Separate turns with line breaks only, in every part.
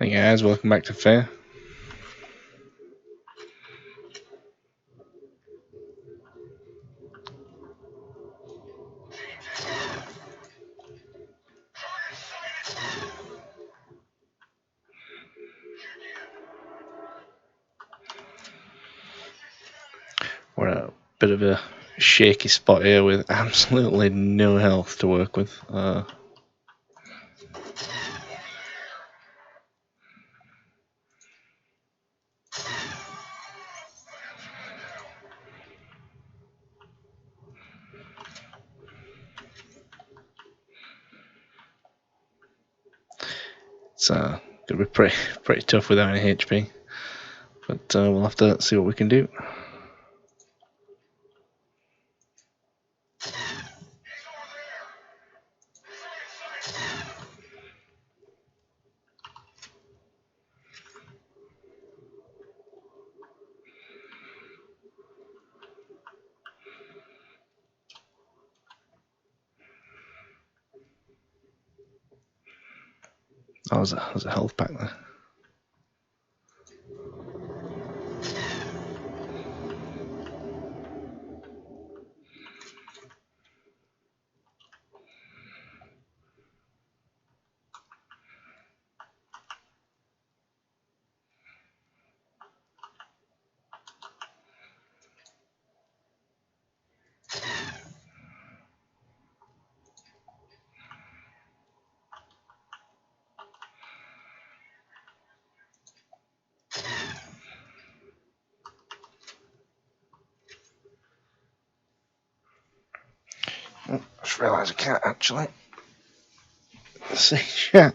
Hey guys, welcome back to F.E.A.R. We're at a bit of a shaky spot here with absolutely no health to work with. It's going to be pretty tough without any HP, but we'll have to see what we can do. Oh, there's a health pack there. Oh, I just realised I can't actually see chat.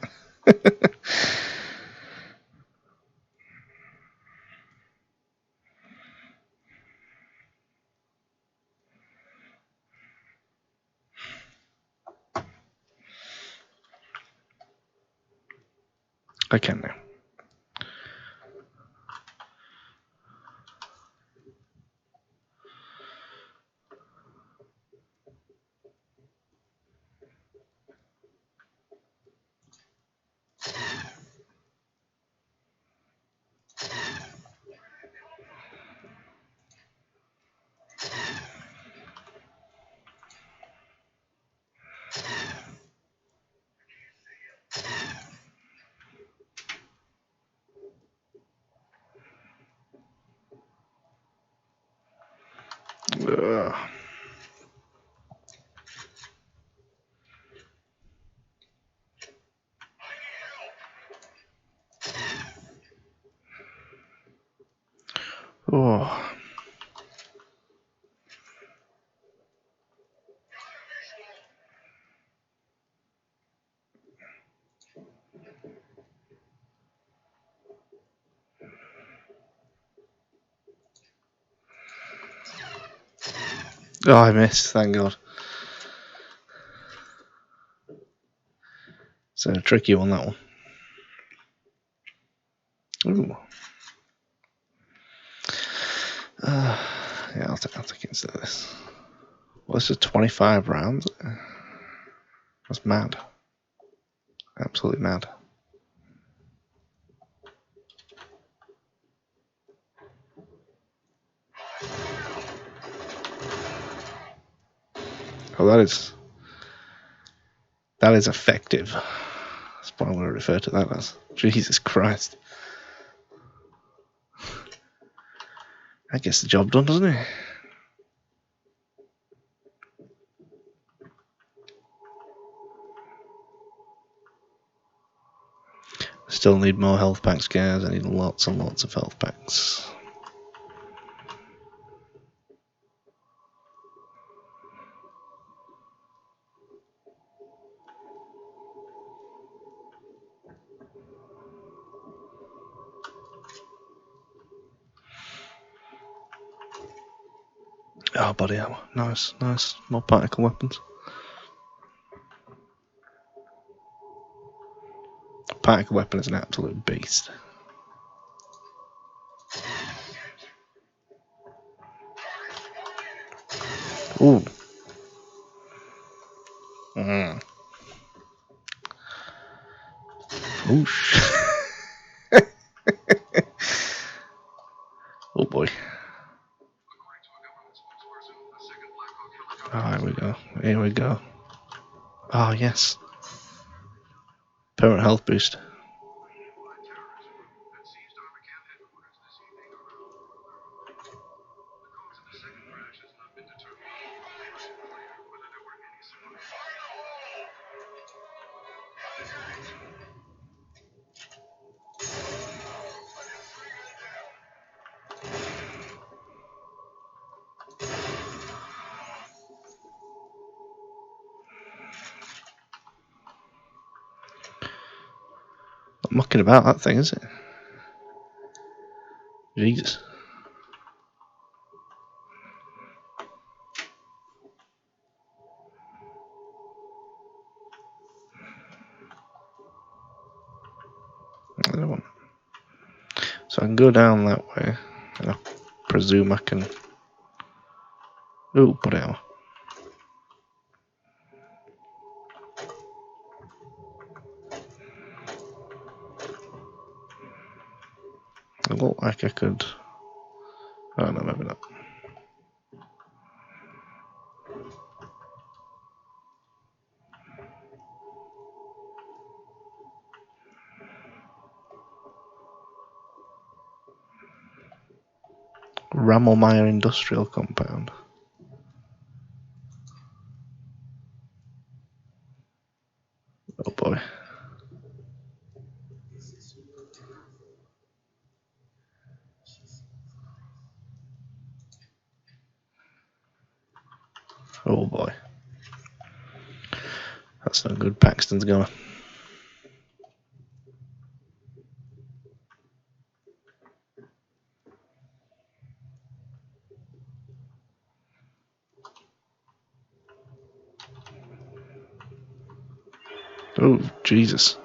I can now. Ugh. Oh. Oh, I missed, thank God. It's a tricky one, that one. Ooh. Yeah, I'll take instead of this. Well, this is 25 rounds. That's mad. Absolutely mad. Oh, that is effective. That's what I'm going to refer to that as. Jesus Christ. That gets the job done, doesn't it? Still need more health packs, guys. I need lots and lots of health packs. Oh, body armor. Nice, nice. More particle weapons. Particle weapon is an absolute beast. Ooh. Oosh. Oh boy. Oh, here we go. Here we go. Oh, yes. Permanent health boost. Not mucking about that thing, is it? Jesus. Another one. So I can go down that way, and I presume I can. Ooh, put it out. It looked like I could. Oh no, maybe not. Ramelmeyer Industrial Compound. Oh boy. Oh boy. That's not good. Paxton's going. Oh, Jesus.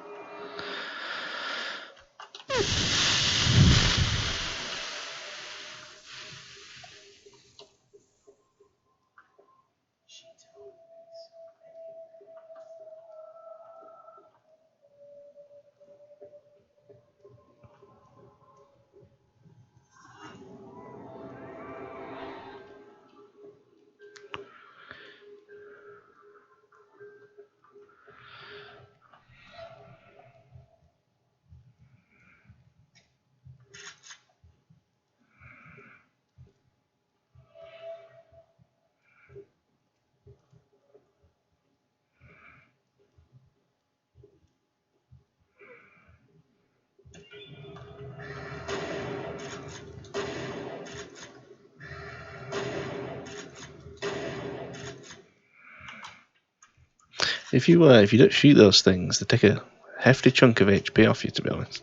If you don't shoot those things, they take a hefty chunk of HP off you. To be honest,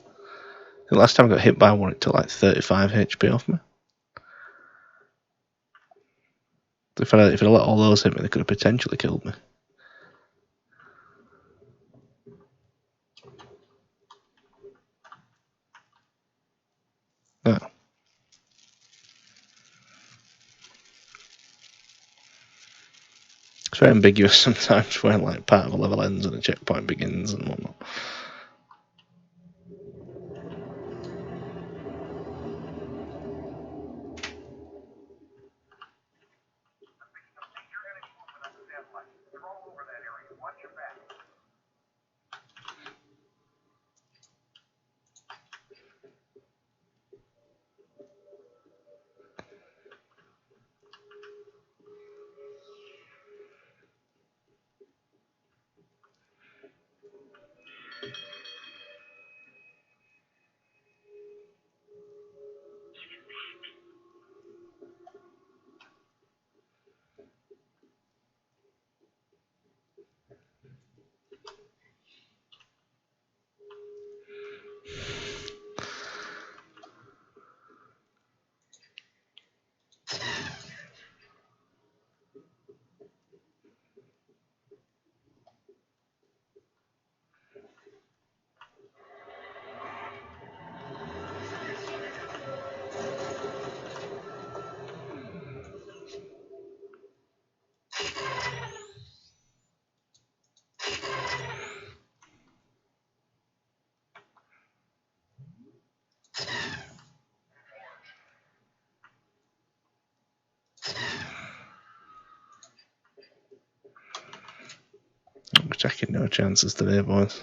the last time I got hit by one, it took like 35 HP off me. If I'd let all those hit me, they could have potentially killed me. No. It's very ambiguous sometimes when like part of a level ends and a checkpoint begins and whatnot. Cracking no chances today, boys.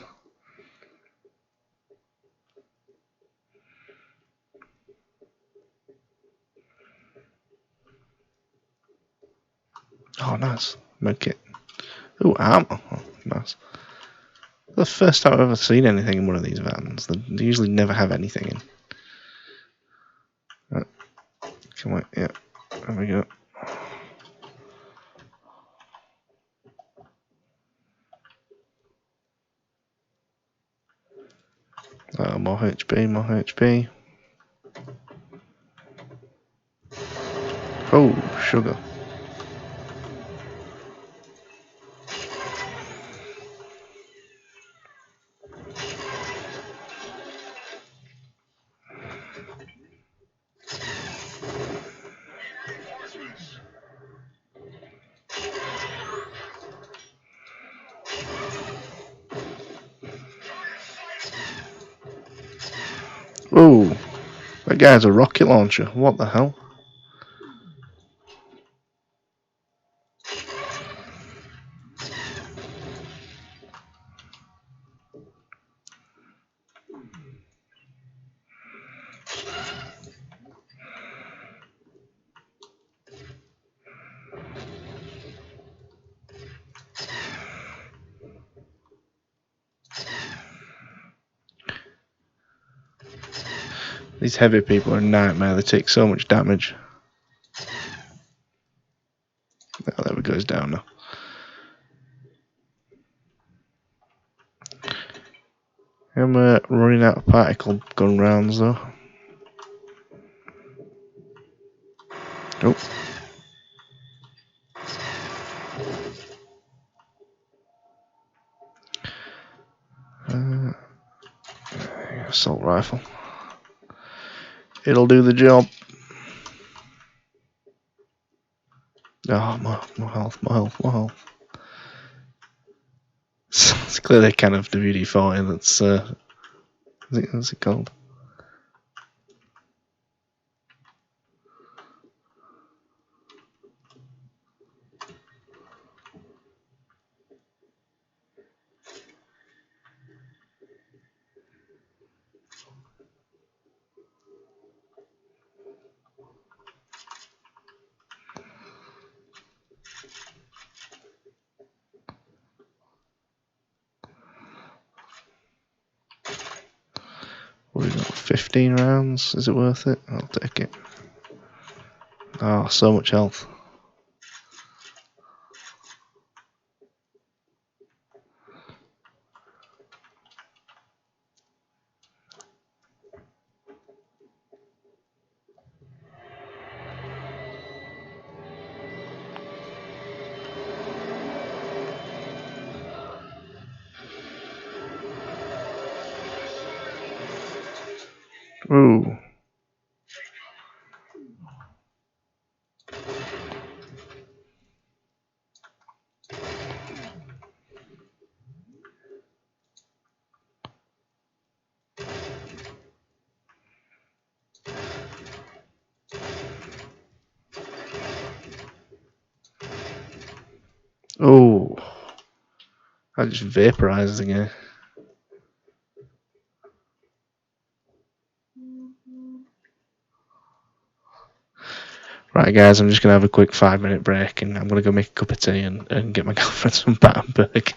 Oh, nice. Medkit. Ooh, armor. Oh, nice. The first time I've ever seen anything in one of these vans. They usually never have anything in. Right. Come on, yeah. There we go. More HP, more HP. Oh, sugar. Ooh, that guy's a rocket launcher. What the hell? These heavy people are a nightmare. They take so much damage. Oh, there we go. He's down now. I'm running out of particle gun rounds though. Oh. Assault rifle. It'll do the job. Oh, more health, more health, more health. It's clearly a kind of WD-40 that's, what's it called? What have we got? 15 rounds? Is it worth it? I'll take it. Oh, so much health. Ooh. Oh. That just vaporizes the guy. Right, guys, I'm just going to have a quick 5-minute break and I'm going to go make a cup of tea and get my girlfriend some Battenberg.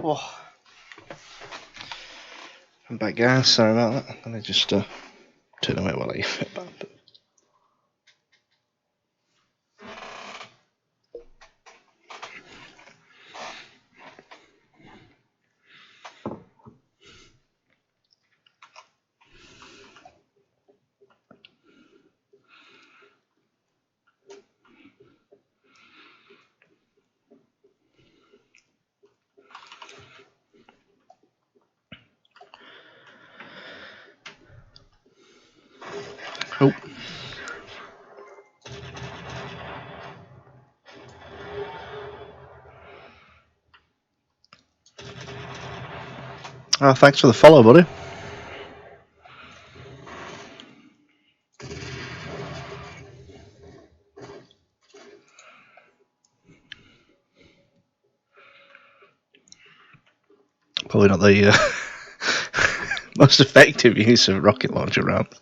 Oh. I'm back, guys. Sorry about that. Let me just turn away while I fit back. Oh. Oh, thanks for the follow, buddy. Probably not the most effective use of rocket launcher rounds.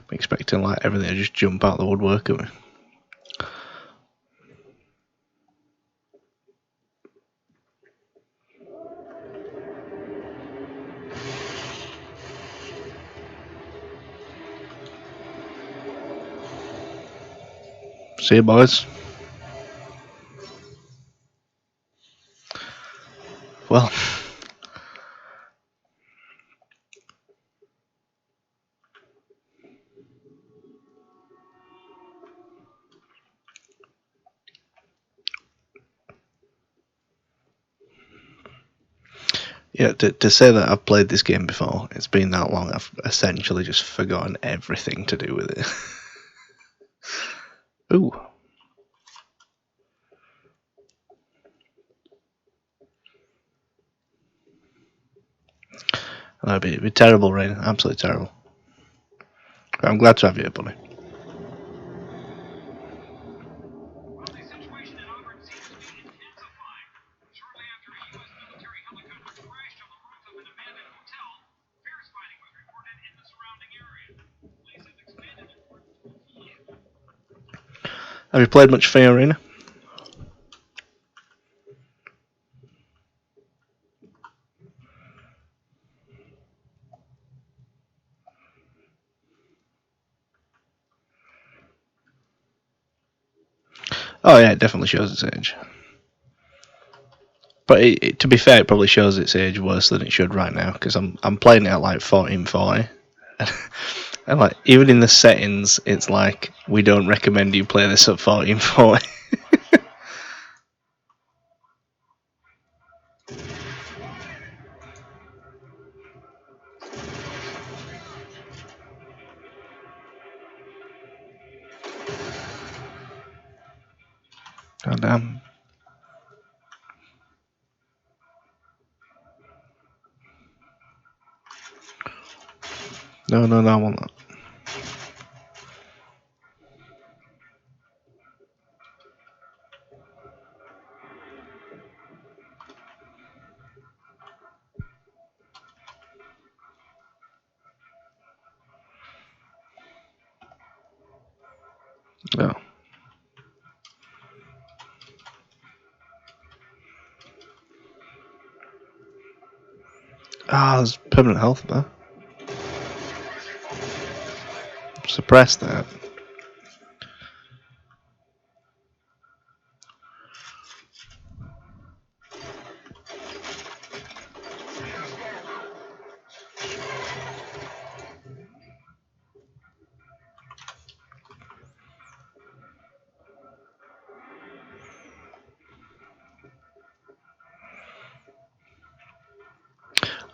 I'm expecting like everything to just jump out the woodwork at me. See you, boys. Well, yeah, to say that I've played this game before, it's been that long, I've essentially just forgotten everything to do with it. Ooh. No, it'd be terrible, Rain. Absolutely terrible. I'm glad to have you here, buddy. Have you played much F.E.A.R Arena? Oh yeah, it definitely shows its age. But to be fair, it probably shows its age worse than it should right now because I'm playing it at like 1440, and like even in the settings, it's like we don't recommend you play this at 1440. God damn. No, I want that. No. Ah, there's permanent health there. Suppress that.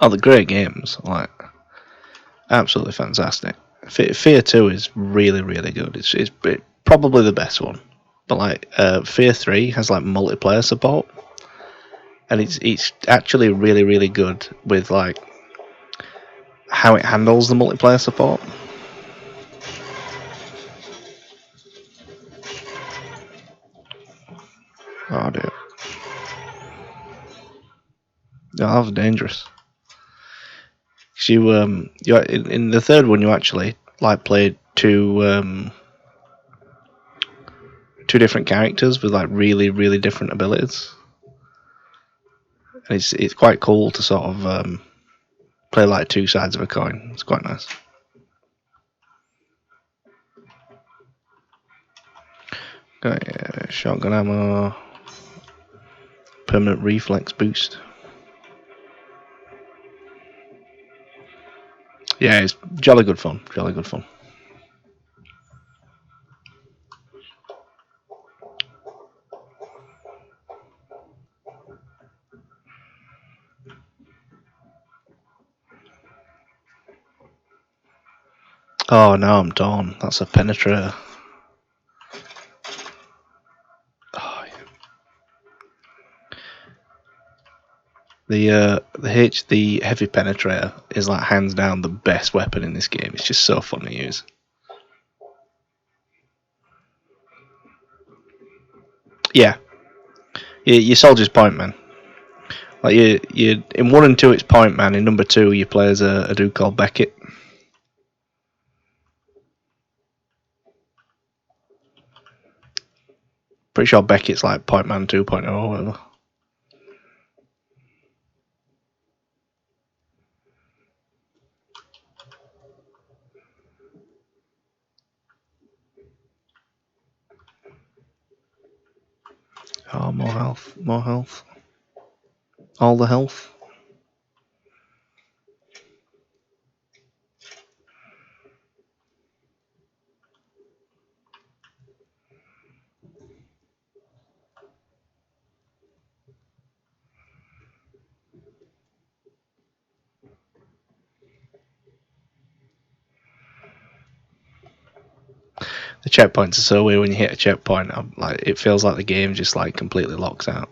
Oh, the great games. Like absolutely fantastic. F.E.A.R 2 is really really good. It's probably the best one. But like F.E.A.R 3 has like multiplayer support, and it's actually really really good with like how it handles the multiplayer support. Oh dear, no, that was dangerous. You in the third one you actually like played two different characters with like really really different abilities, and it's quite cool to sort of play like two sides of a coin. It's quite nice. Got shotgun ammo, permanent reflex boost. Yeah, it's jolly good fun. Jolly good fun. Oh, now I'm torn. That's a penetrator. Oh, yeah. The heavy penetrator is like hands down the best weapon in this game. It's just so fun to use. Yeah, your soldier's point man. Like you in 1 and 2 it's point man. In number 2 you play as a dude called Beckett. Pretty sure Beckett's like point man 2.0 or whatever. Oh, more health, more health. All the health. The checkpoints are so weird when you hit a checkpoint. Like it feels like the game just like completely locks out.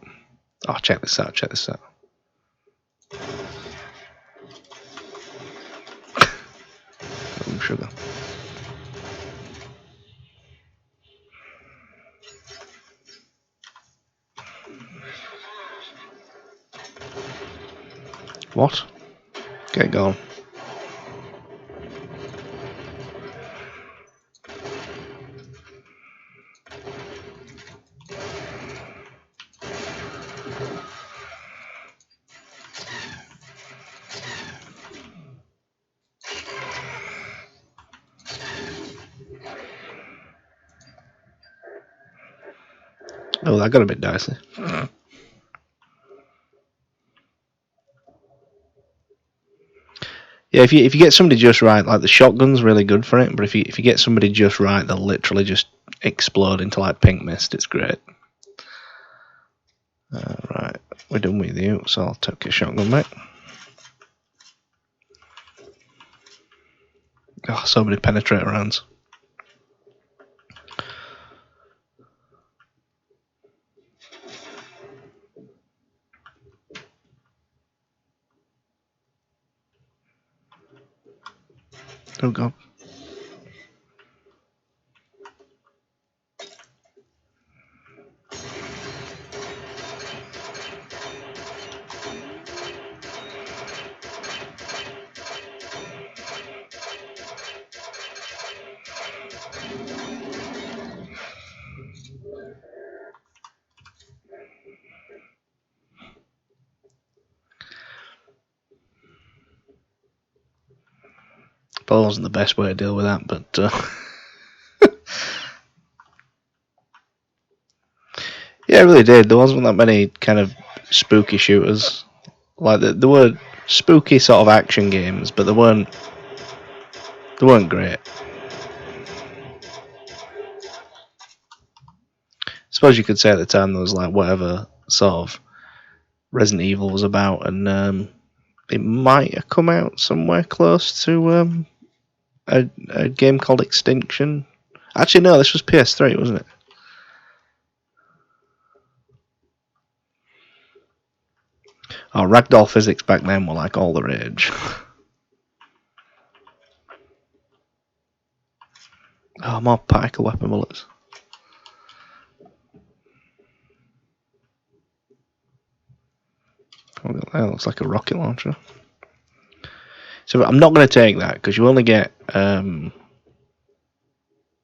Oh, check this out! Check this out! Sugar. What? Get going. Oh, that got a bit dicey. Yeah, if you get somebody just right, like the shotgun's really good for it. But if you get somebody just right, they'll literally just explode into like pink mist. It's great. Right, we're done with you, so I'll take a shotgun back. Oh, so many penetrator rounds. Oh god. Probably wasn't the best way to deal with that, but yeah, it really did. There wasn't that many kind of spooky shooters. Like there were spooky sort of action games, but they weren't great. I suppose you could say at the time there was like whatever sort of Resident Evil was about, and it might have come out somewhere close to a game called Extinction. Actually, no, this was PS3, wasn't it? Oh, ragdoll physics back then were like all the rage. Oh, more particle weapon bullets. Oh, that looks like a rocket launcher. So I'm not going to take that because you only get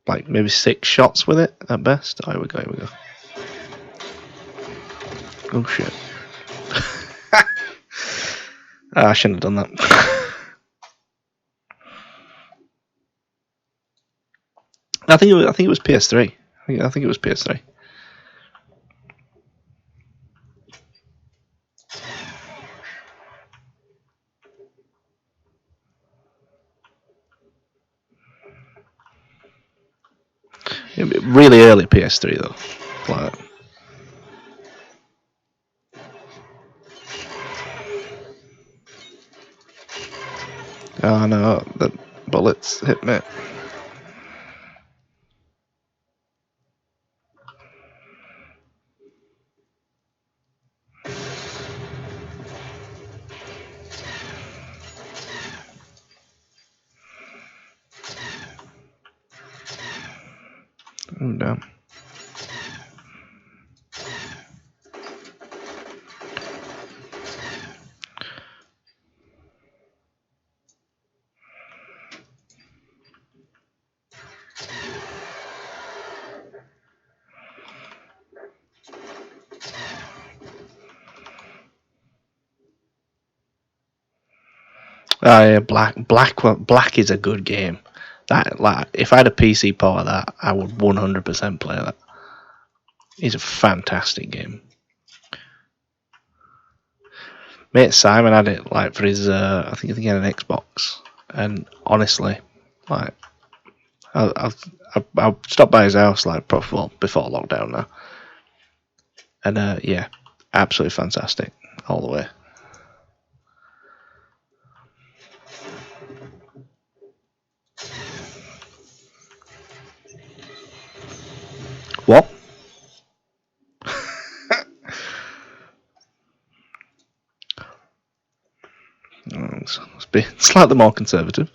like maybe 6 shots with it at best. Oh, here we go. Here we go. Oh shit! I shouldn't have done that. I think it was PS3. I think it was PS3. Really early PS3 though. Like, oh no, the bullets hit me. Oh damn. Oh yeah, Black is a good game. That like if I had a PC port of that, I would 100% play that. It's a fantastic game. Mate Simon had it like for his I think he had an Xbox, and honestly, like I stopped by his house like before lockdown now, and yeah, absolutely fantastic all the way. What? Let's be slightly more conservative.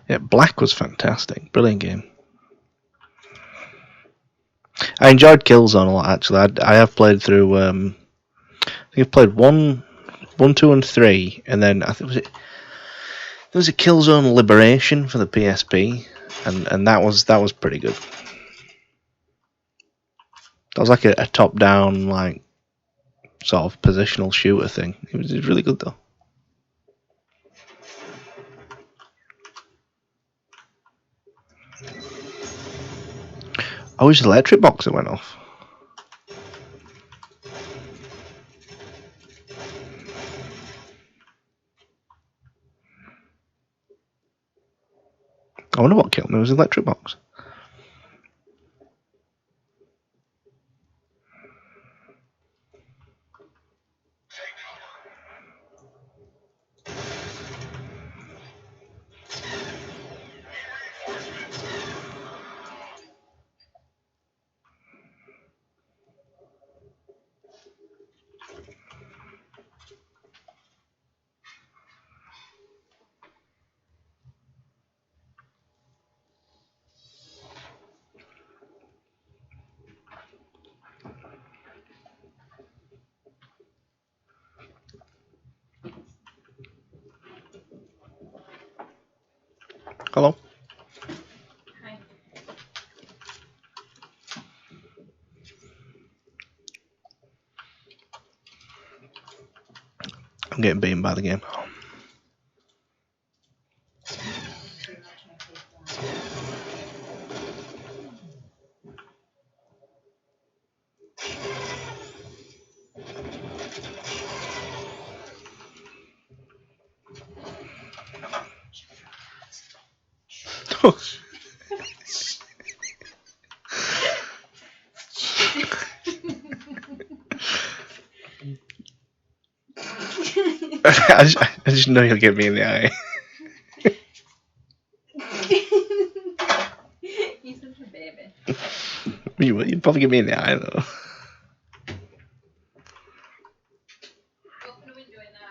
Yeah, Black was fantastic, brilliant game. I enjoyed Killzone a lot actually. I have played through. I think I've played one, 2, and 3, and then I think there was a Killzone Liberation for the PSP, and that was pretty good. That was like a top down like sort of positional shooter thing. It was really good though. Oh, his electric box that went off. I wonder what killed me was the electric box. getting beaten by the game. I just know you'll get me in the eye.
He's such a baby.
You'd probably get me in the eye though.
Open a window in there.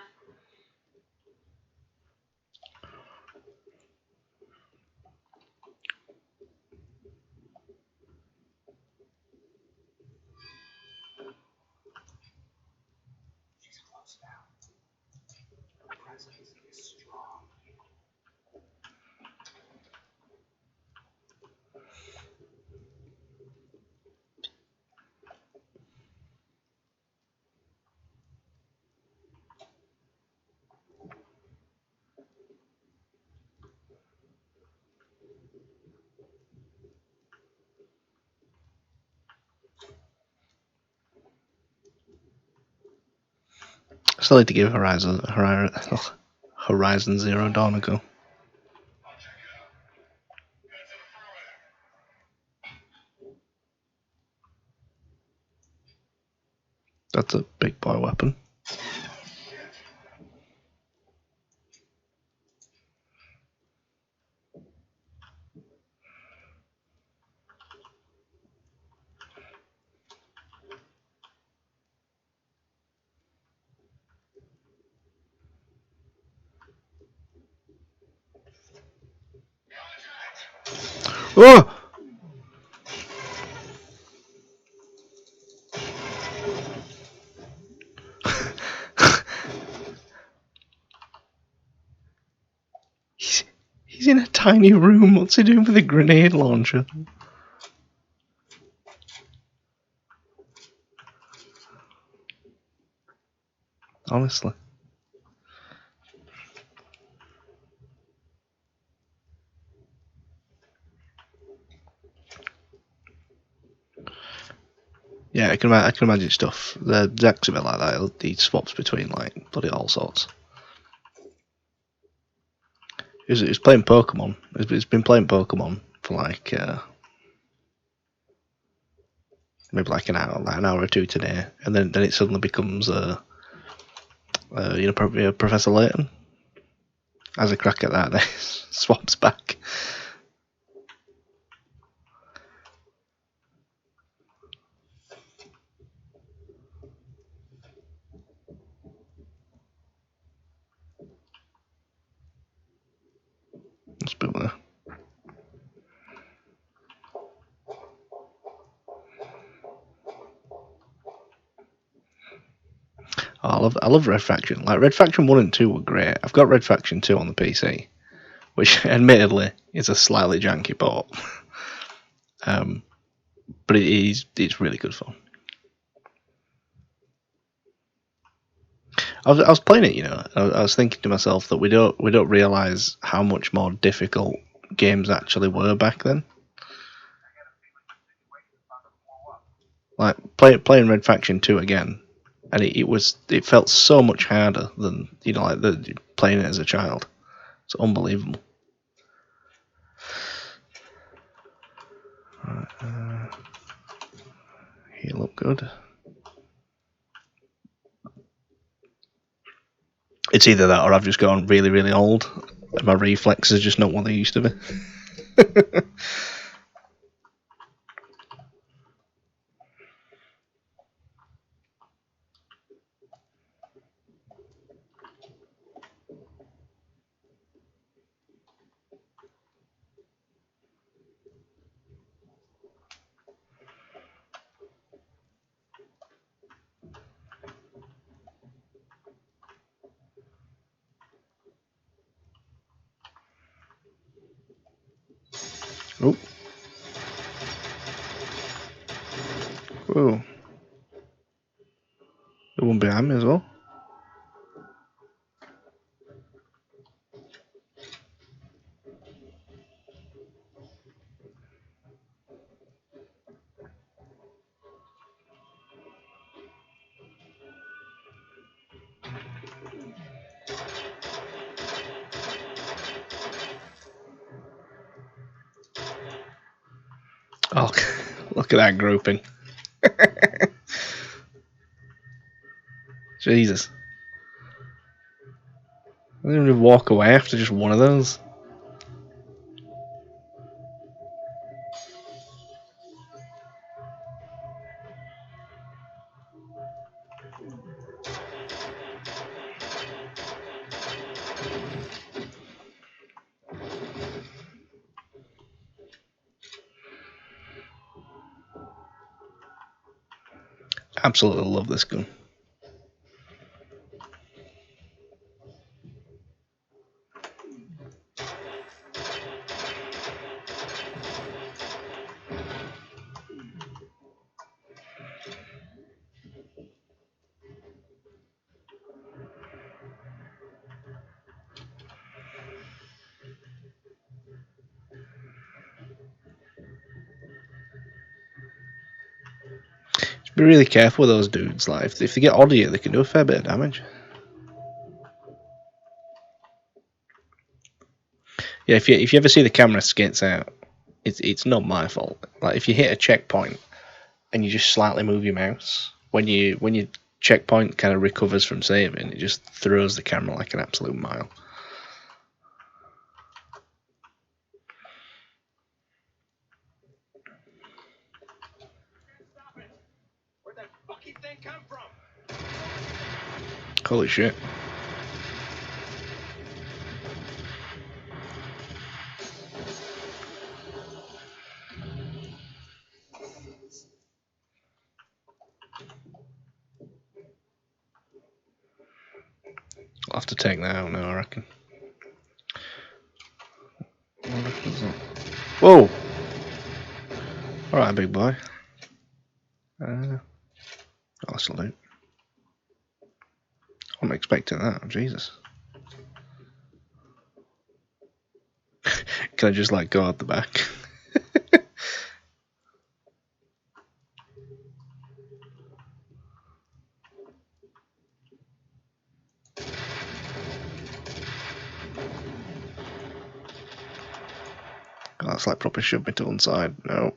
I still need to give Horizon Zero Dawn a go. That's a big boy weapon. Oh! He's in a tiny room. What's he doing with a grenade launcher? Honestly. Yeah, I can imagine stuff. Zach's a bit like that. He swaps between like bloody all sorts. He's playing Pokemon. He's been playing Pokemon for like maybe like an hour or two today, and then it suddenly becomes Professor Layton has a crack at that. Then swaps back. It's a bit there. Oh, I love Red Faction. Like Red Faction 1 and 2 were great. I've got Red Faction 2 on the PC, which admittedly is a slightly janky port. But it's really good fun. I was playing it, I was thinking to myself that we don't realise how much more difficult games actually were back then. Like playing Red Faction 2 again, and it felt so much harder than playing it as a child. It's unbelievable. Right, heal up good. It's either that or I've just gone really, really old, and my reflexes are just not what they used to be. Oh. Whoa. The one behind me as well. Oh, look at that grouping. Jesus. I didn't even walk away after just one of those. Absolutely love this gun. Be really careful with those dudes. Like, if they get odd at you, they can do a fair bit of damage. Yeah, if you ever see the camera skids out, it's not my fault. Like, if you hit a checkpoint and you just slightly move your mouse, when your checkpoint kind of recovers from saving, it just throws the camera like an absolute mile. Holy shit. I'll have to take that out now, I reckon. Whoa! Alright, big boy. Oh, that's loot. I'm expecting that, Jesus. Can I just like go out the back? Oh, that's like proper shoved me to one side. No.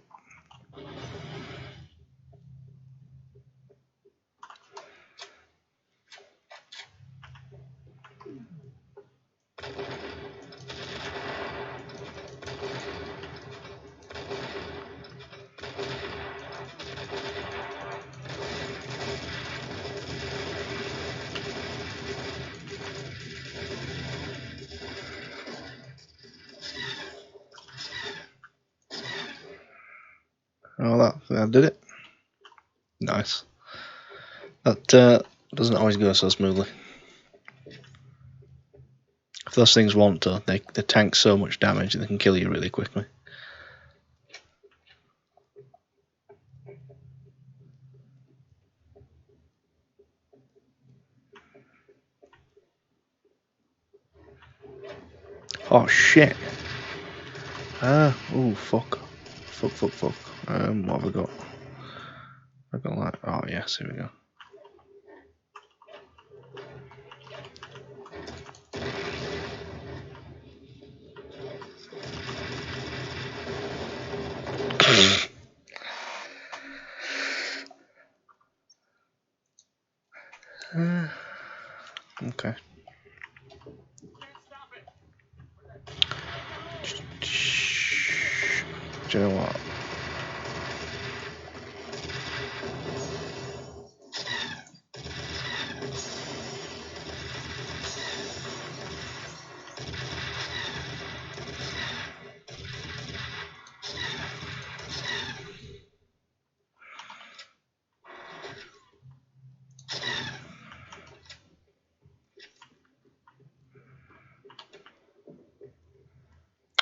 Oh, that did it. Nice. That doesn't always go so smoothly. If those things want to, they tank so much damage and they can kill you really quickly. Oh shit. Oh fuck. Fuck. What have I got? I've got like, oh yes, here we go. Okay. Do you know what?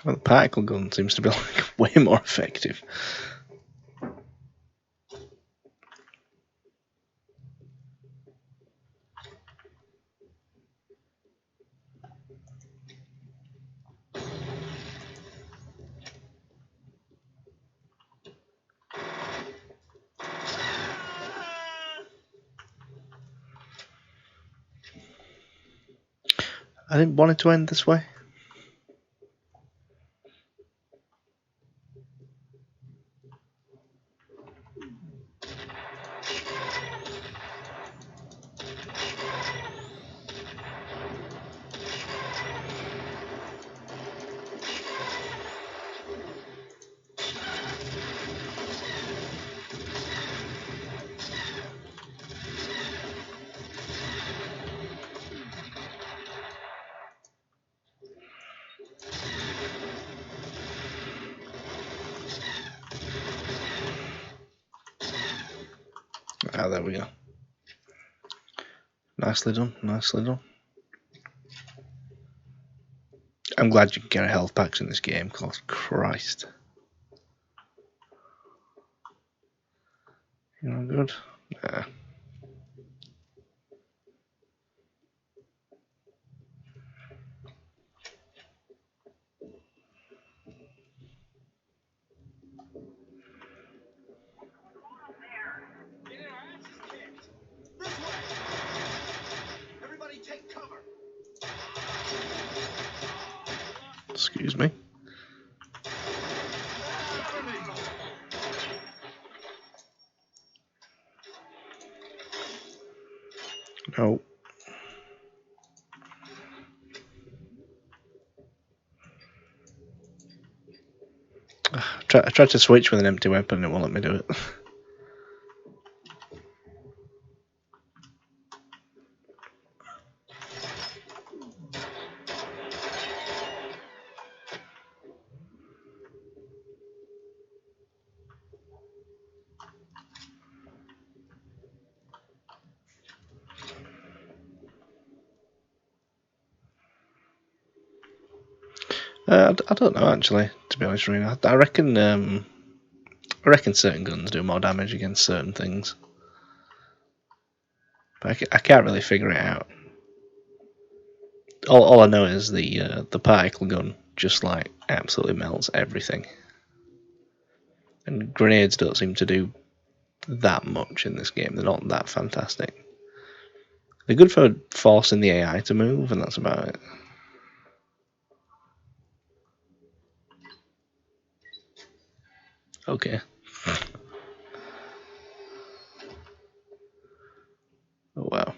Well, the particle gun seems to be like way more effective. I didn't want it to end this way. Ah, there we go. Nicely done, nicely done. I'm glad you can carry health packs in this game, cause Christ. You know, good? Nah. Excuse me. No. I tried to switch with an empty weapon and it won't let me do it. I don't know actually, to be honest with you. I reckon certain guns do more damage against certain things. But I can't really figure it out. All I know is the particle gun just like absolutely melts everything. And grenades don't seem to do that much in this game. They're not that fantastic. They're good for forcing the AI to move, and that's about it. Okay. Oh wow.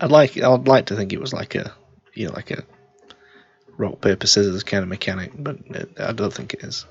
I'd like to think it was like a like a rock paper scissors kind of mechanic, but I don't think it is.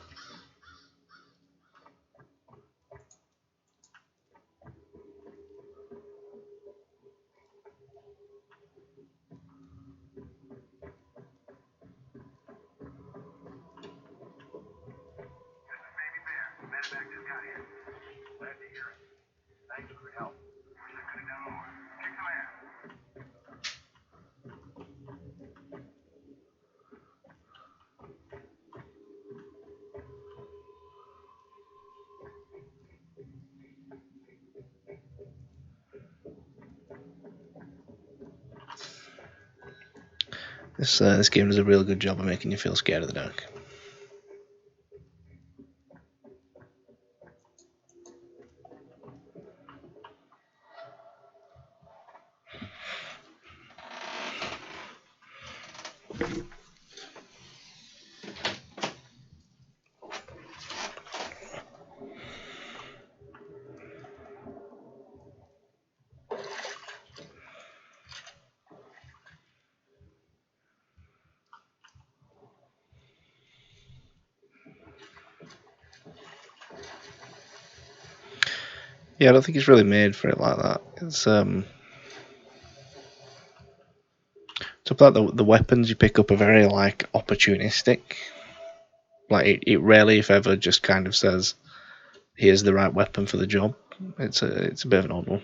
This game does a real good job of making you feel scared of the dark. Yeah, I don't think it's really made for it like that. It's like the weapons you pick up are very like opportunistic. Like it rarely, if ever, just kind of says, "Here's the right weapon for the job." It's a bit of an odd one.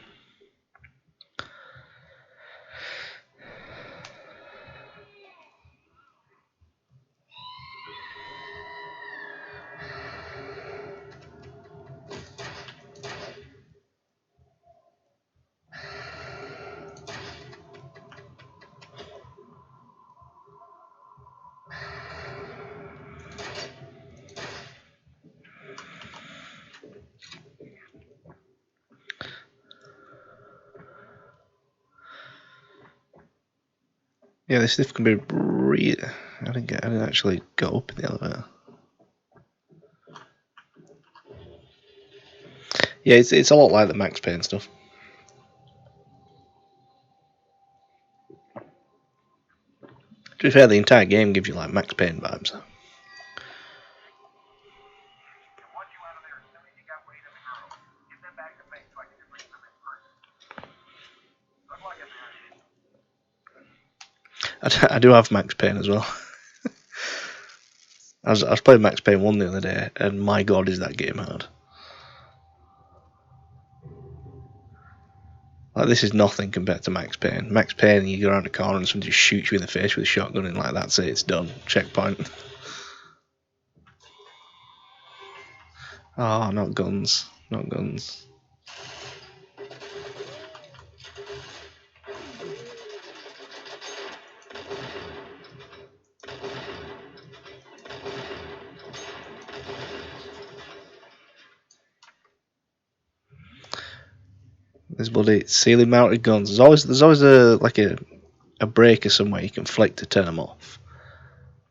Yeah, this stuff can be really. I didn't actually go up in the elevator. Yeah, it's a lot like the Max Payne stuff. To be fair, the entire game gives you like Max Payne vibes. I do have Max Payne as well. I was playing Max Payne 1 the other day, and my god, is that game hard. Like, this is nothing compared to Max Payne. Max Payne, you go around a corner and someone just shoots you in the face with a shotgun, and like, that's it, it's done. Checkpoint. Oh, not guns. Not guns. There's bloody ceiling mounted guns. There's always a breaker somewhere you can flick to turn them off.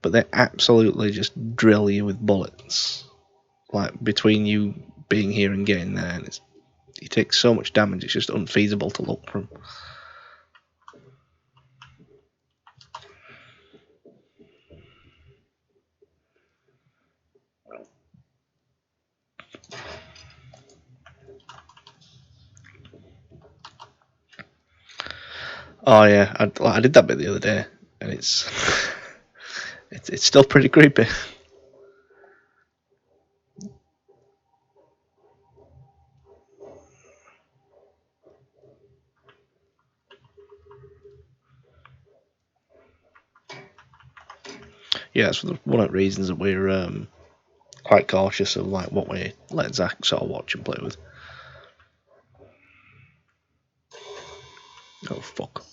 But they absolutely just drill you with bullets. Like, between you being here and getting there, and you take so much damage, it's just unfeasible to look from. Oh yeah, I did that bit the other day, and it's still pretty creepy. Yeah, it's one of the reasons that we're quite cautious of like what we let Zach sort of watch and play with. Oh fuck.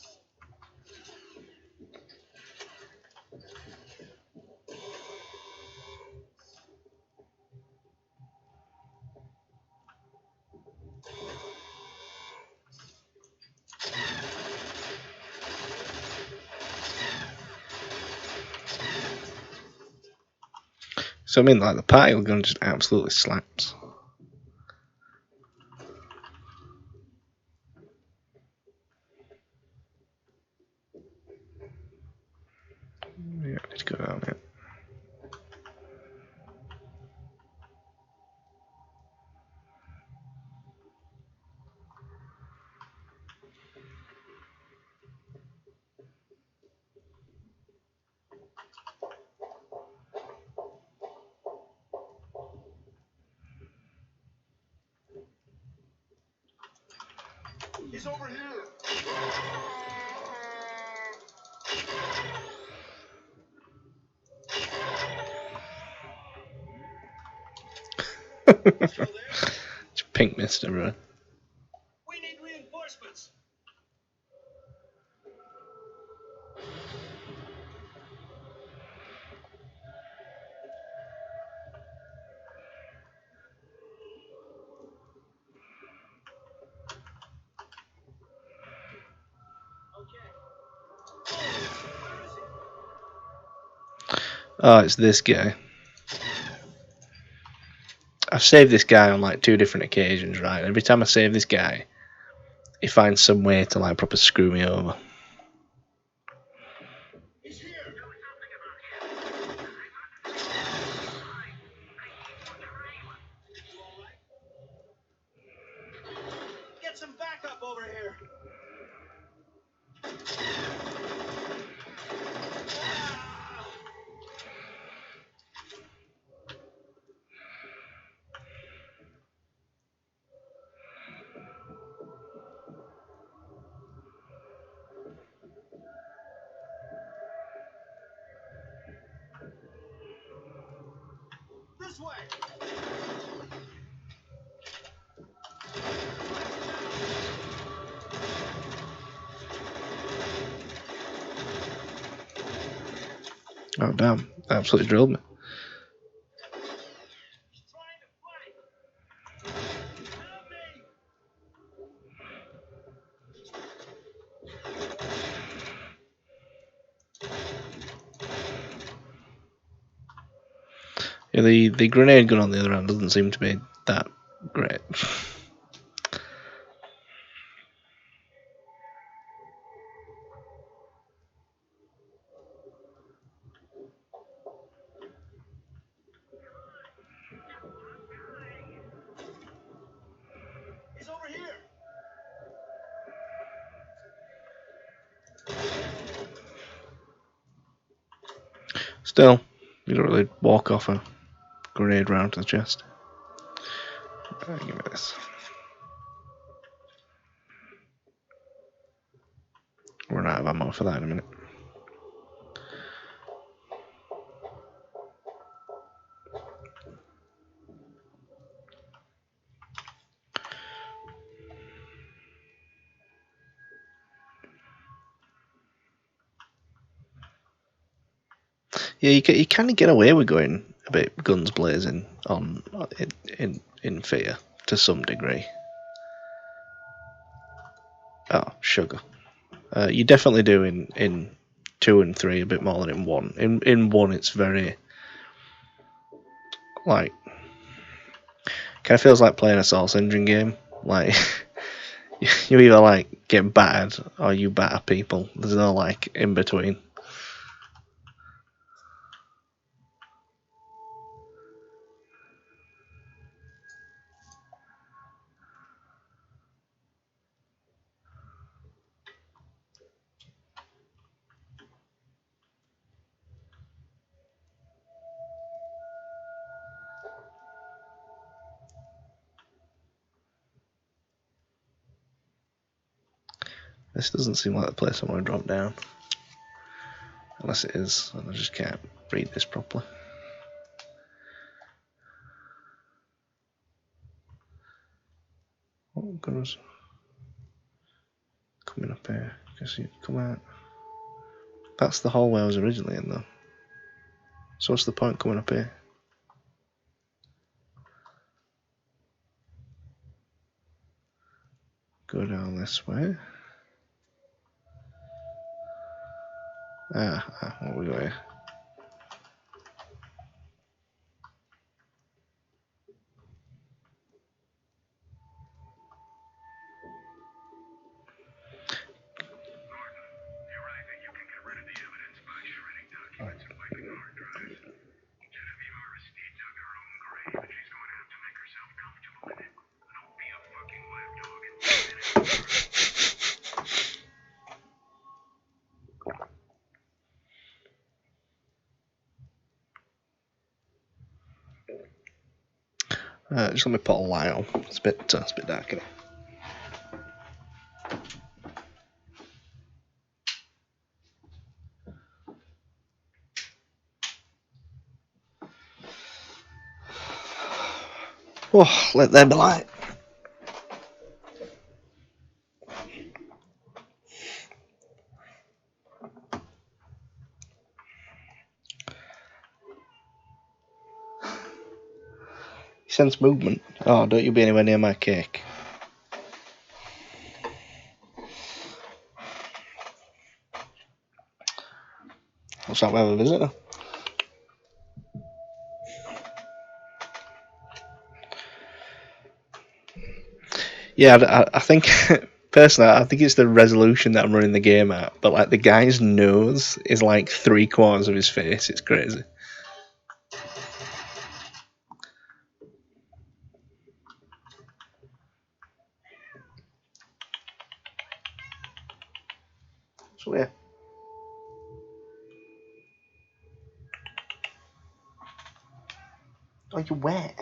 So I mean, like, the particle gun just absolutely slaps. Yeah, let's go down here.
He's over here.
It's pink mist everywhere.
We need reinforcements.
Oh, it's this guy. I've saved this guy on like 2 different occasions, right? Every time I save this guy, he finds some way to like proper screw me over.
He's here. Get some backup over here. This way.
Oh damn! Absolutely drilled me.
He's trying to flank. Help me.
Yeah, the grenade gun on the other hand doesn't seem to be that great.
He's over here.
Still, you don't really walk off a grenade round to the chest. Give me this. Run out of ammo for that in a minute. Yeah, you kind of get away with going a bit guns blazing on in F.E.A.R to some degree. Oh, sugar. You definitely do in 2 and 3 a bit more than in 1. In 1 it's very like kind of feels like playing a Source Engine game. Like you either like get battered or you batter people. There's no like in between. This doesn't seem like the place I want to drop down. Unless it is, and I just can't read this properly. Oh goodness. Coming up here. Guess you come out. That's the hallway I was originally in though. So what's the point coming up here? Go down this way. What we got here? Just let me put a light on. It's a bit dark in here. Oh, let there be light. Sense movement. Oh, don't you be anywhere near my cake. Looks like we have a visitor. Yeah, I think personally, I think it's the resolution that I'm running the game at. But like the guy's nose is like 3/4 of his face. It's crazy. So yeah. Oh, you're wet.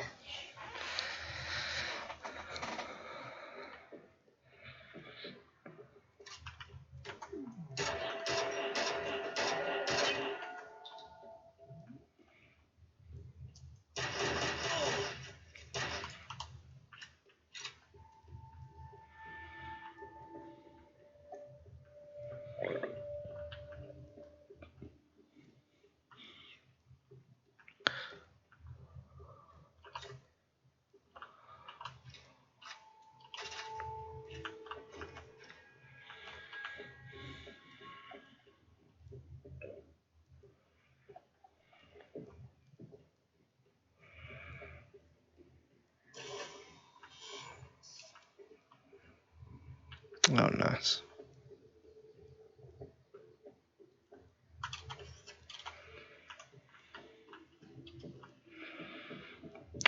Oh, nice.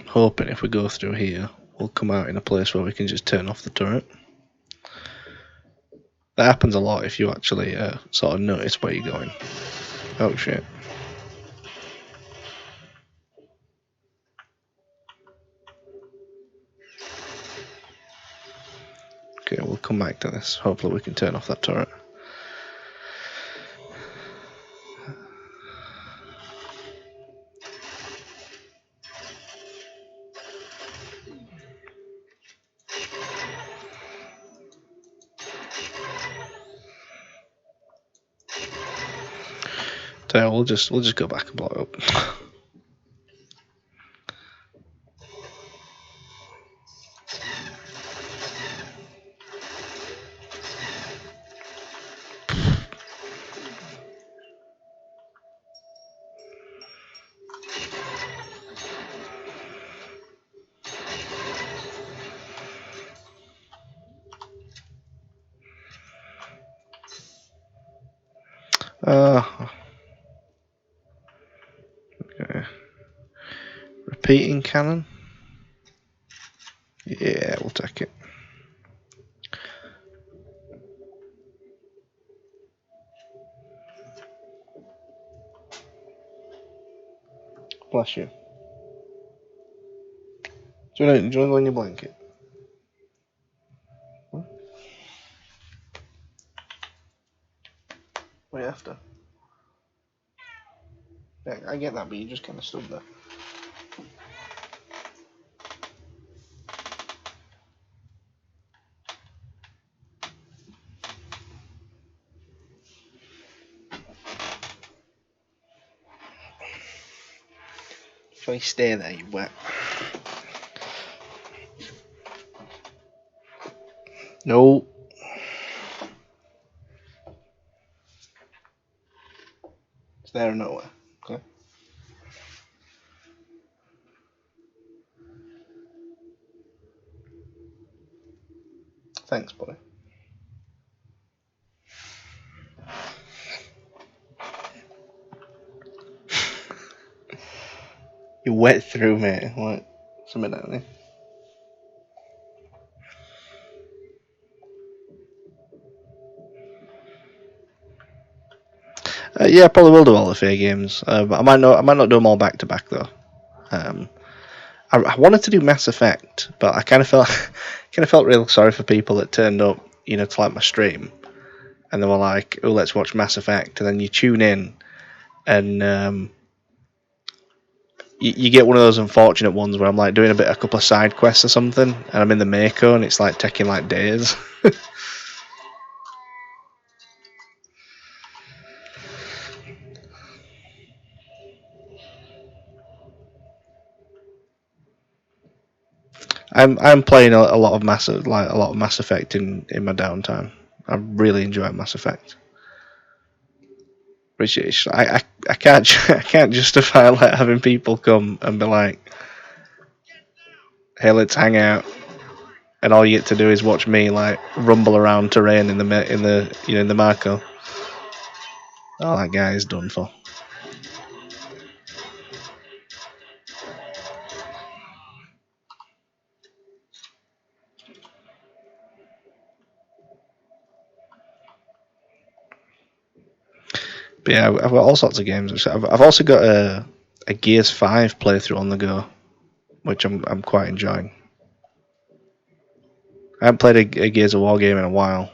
Hoping if we go through here, we'll come out in a place where we can just turn off the turret. That happens a lot if you actually sort of notice where you're going. Oh shit. Okay, we'll come back to this. Hopefully we can turn off that turret. So we'll just go back and blow it up. Okay. Repeating cannon. Yeah, we'll take it. Bless you. Do you want to go in your blanket? Wait, after. Yeah, I get that, but you just kind of stood there. Shall you stay there, you wet? No. It's there or nowhere. Okay. Thanks, buddy. You're wet through, mate. Like, something like that. Yeah, I probably will do all the F.E.A.R games. I might not do them all back to back though. I wanted to do Mass Effect, but I kind of felt real sorry for people that turned up, to like my stream, and they were like, "Oh, let's watch Mass Effect," and then you tune in, and you get one of those unfortunate ones where I'm like doing a couple of side quests or something, and I'm in the Mako, and it's like taking like days. I'm playing a lot of Mass Effect in my downtime. I really enjoy Mass Effect. Which is, I can't I can't justify like having people come and be like, "Hey, let's hang out," and all you get to do is watch me like rumble around terrain in the Marco. Oh, that guy is done for. But yeah, I've got all sorts of games. I've also got a Gears 5 playthrough on the go, which I'm quite enjoying. I haven't played a Gears of War game in a while.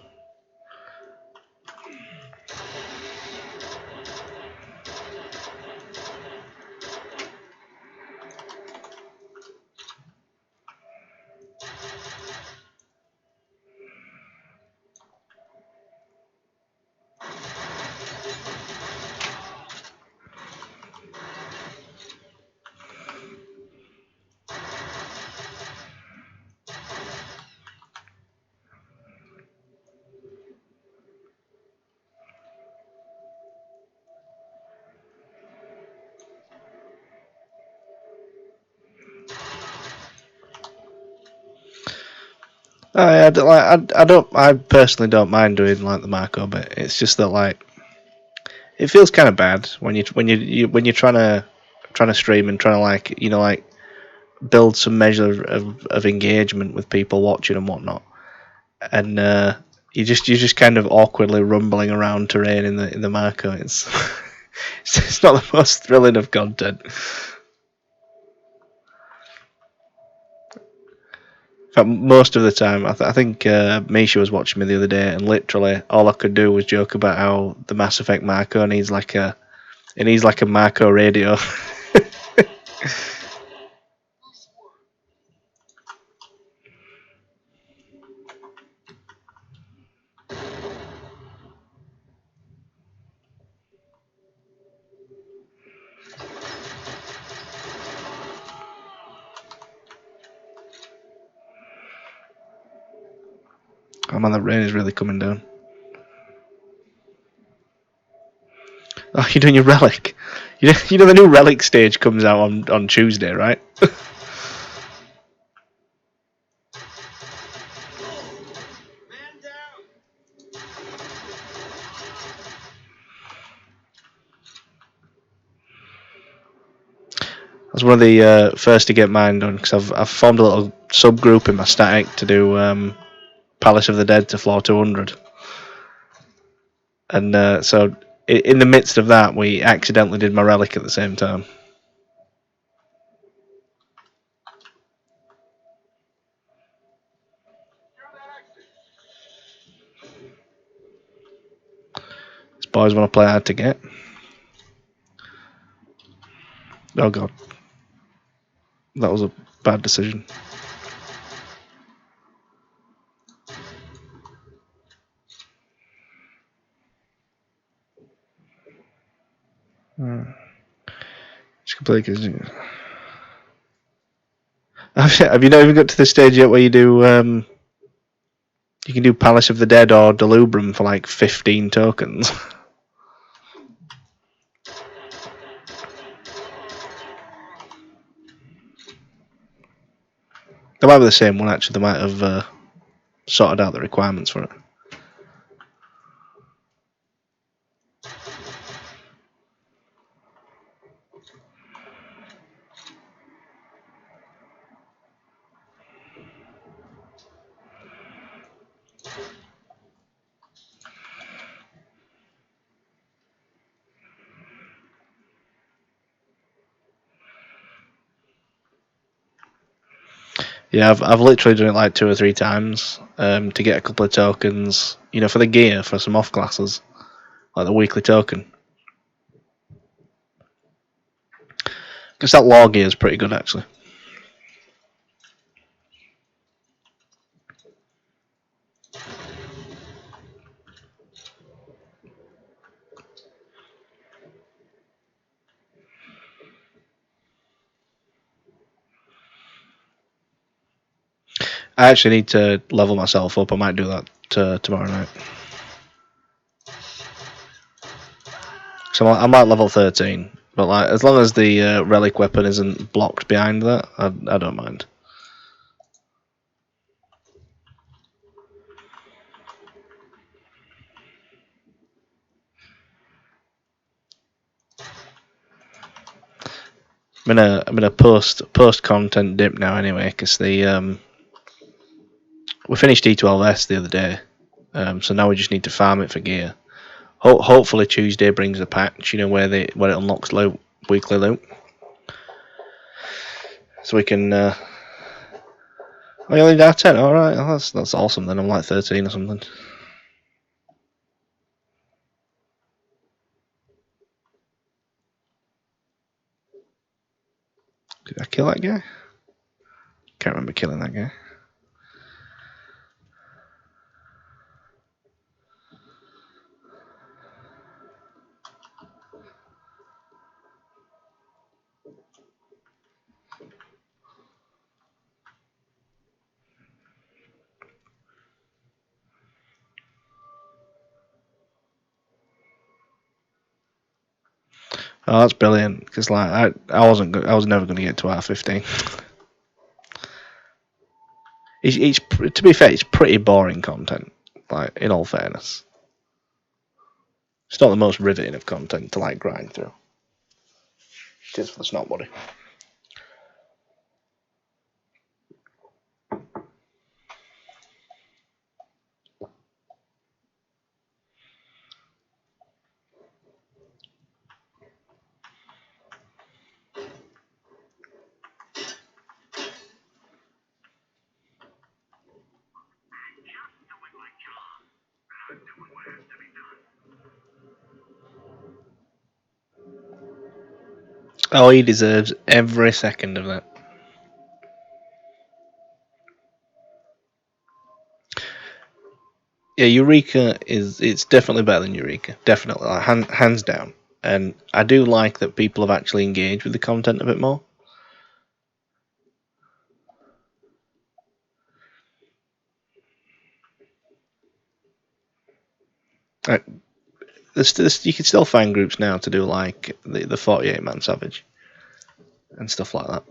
I personally don't mind doing like the Marco bit. It's just that like it feels kind of bad when you're trying to stream and trying to like build some measure of engagement with people watching and whatnot, and you're just kind of awkwardly rumbling around terrain in the Marco. It's not the most thrilling of content. fact, most of the time, I think Misha was watching me the other day, and literally all I could do was joke about how the Mass Effect Marco needs like a Marco radio. Oh man, the rain is really coming down. Oh, you're doing your relic. You know the new relic stage comes out on Tuesday, right? I was one of the first to get mine done because I've formed a little subgroup in my static to do Palace of the Dead to floor 200, and so in the midst of that, we accidentally did my relic at the same time. These boys want to play hard to get. Oh god, that was a bad decision. Just completely. Have you not even got to the stage yet where you do you can do Palace of the Dead or Delubrum for like 15 tokens? They might be the same one actually. They might have sorted out the requirements for it. Yeah, I've literally done it like 2 or 3 times to get a couple of tokens, for the gear for some off classes, like the weekly token. Because that law gear is pretty good actually. I actually need to level myself up. I might do that tomorrow night. So I might level 13, but like as long as the relic weapon isn't blocked behind that, I don't mind. I'm in a post content dip now anyway because we finished E12S the other day, so now we just need to farm it for gear. Hopefully Tuesday brings a patch, where it unlocks weekly loot, so we can. Oh, you only have 10. All right, oh, that's awesome. Then I'm like 13 or something. Did I kill that guy? Can't remember killing that guy. Oh, that's brilliant. Because like I was never going to get to R15. It's to be fair, it's pretty boring content. Like in all fairness, it's not the most riveting of content to like grind through. Just for the snotbody. Oh, he deserves every second of that. Yeah, Eureka it's definitely better than Eureka. Definitely, like, hands down. And I do like that people have actually engaged with the content a bit more. Like, you can still find groups now to do like the 48 man savage and stuff like that.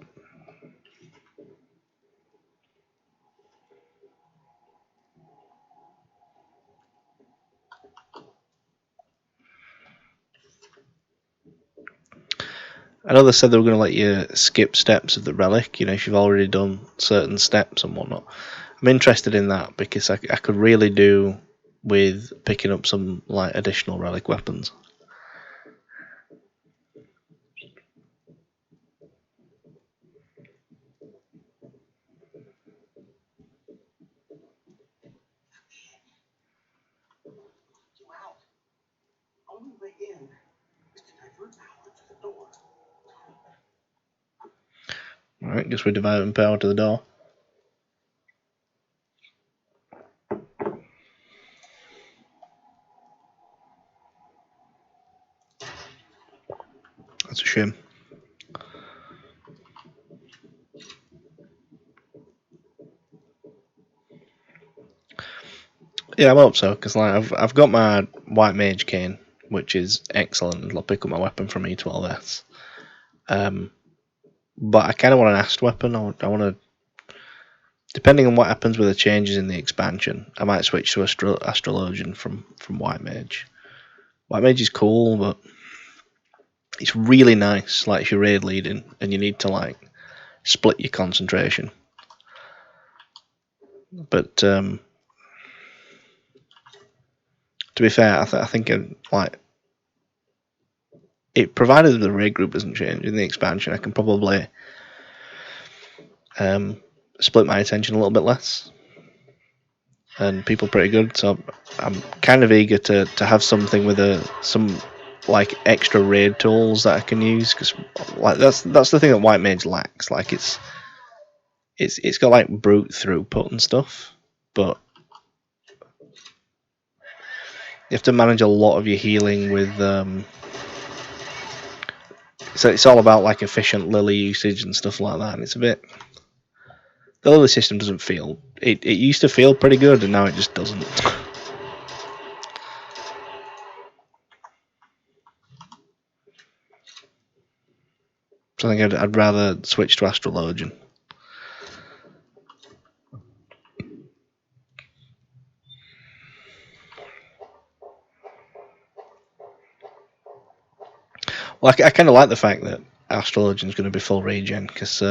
I know they said they were going to let you skip steps of the relic, if you've already done certain steps and whatnot. I'm interested in that because I could really do with picking up some like additional relic weapons. Alright, guess we're devoting power to the door. That's a shame. Yeah, I hope so, because like I've got my white mage cane, which is excellent. I'll pick up my weapon from E12S. But I kind of want an Ast weapon. I want to, depending on what happens with the changes in the expansion, I might switch to Astrologian from white mage. White mage is cool, but it's really nice. Like if you're raid leading and you need to like split your concentration. But to be fair, I think like it, provided the raid group doesn't change in the expansion, I can probably split my attention a little bit less. And people are pretty good, so I'm kind of eager to have something with some like extra raid tools that I can use, because like that's the thing that white mage lacks. Like it's got like brute throughput and stuff, but you have to manage a lot of your healing with so it's all about like efficient lily usage and stuff like that, and it's a bit, the lily system doesn't feel, it used to feel pretty good and now it just doesn't. So I think I'd rather switch to Astrologian. Well, I kind of like the fact that Astrologian's going to be full regen, because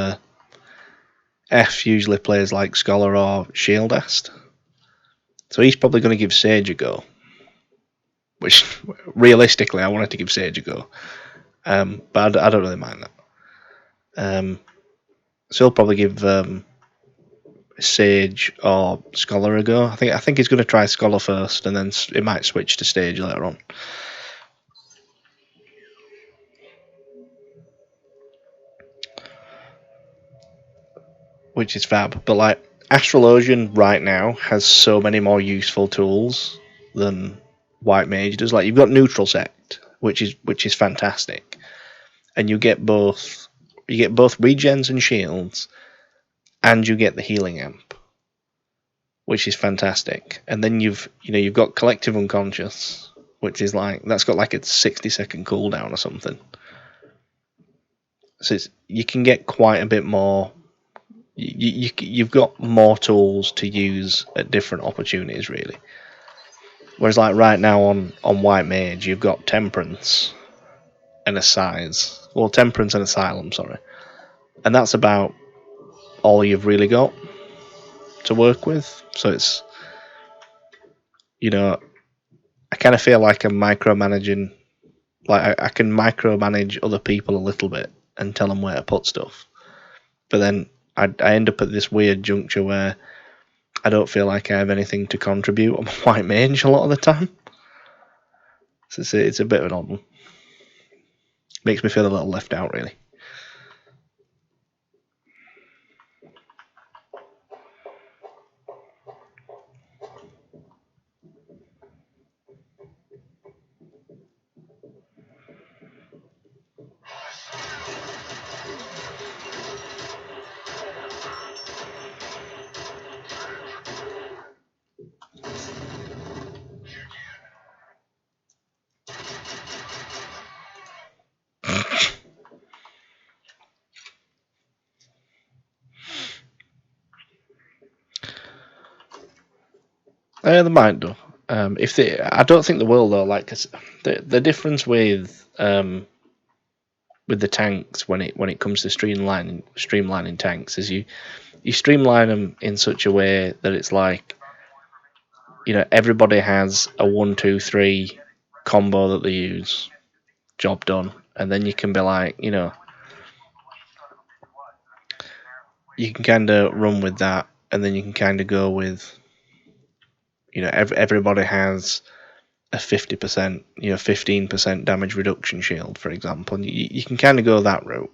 F usually plays like Scholar or Shieldast. So he's probably going to give Sage a go. Which, realistically, I wanted to give Sage a go. But I don't really mind that. So he'll probably give Sage or Scholar a go. I think he's going to try Scholar first, and then he might switch to Sage later on. Which is fab. But like Astrologian right now has so many more useful tools than White Mage does. Like you've got Neutral Sect, which is fantastic, and you get both regens and shields, and you get the healing amp, which is fantastic. And then you've got Collective Unconscious, which is like, that's got like a 60-second cooldown or something. So you can get quite a bit more. You've got more tools to use at different opportunities, really. Whereas like right now on White Mage, you've got Temperance and Temperance and Asylum, sorry. And that's about all you've really got to work with. So it's, I kind of feel like I'm micromanaging. Like I can micromanage other people a little bit and tell them where to put stuff. But then I end up at this weird juncture where I don't feel like I have anything to contribute on my White Mage a lot of the time. So it's a bit of an odd one. Makes me feel a little left out, really. They might do. If they, I don't think they will though. Like 'cause the difference with the tanks when it comes to streamlining tanks is you streamline them in such a way that it's like, everybody has a 1, 2, 3 combo that they use, job done, and then you can be like, you can kind of run with that, and then you can kind of go with, everybody has a 50%, 15% damage reduction shield, for example, and you can kind of go that route.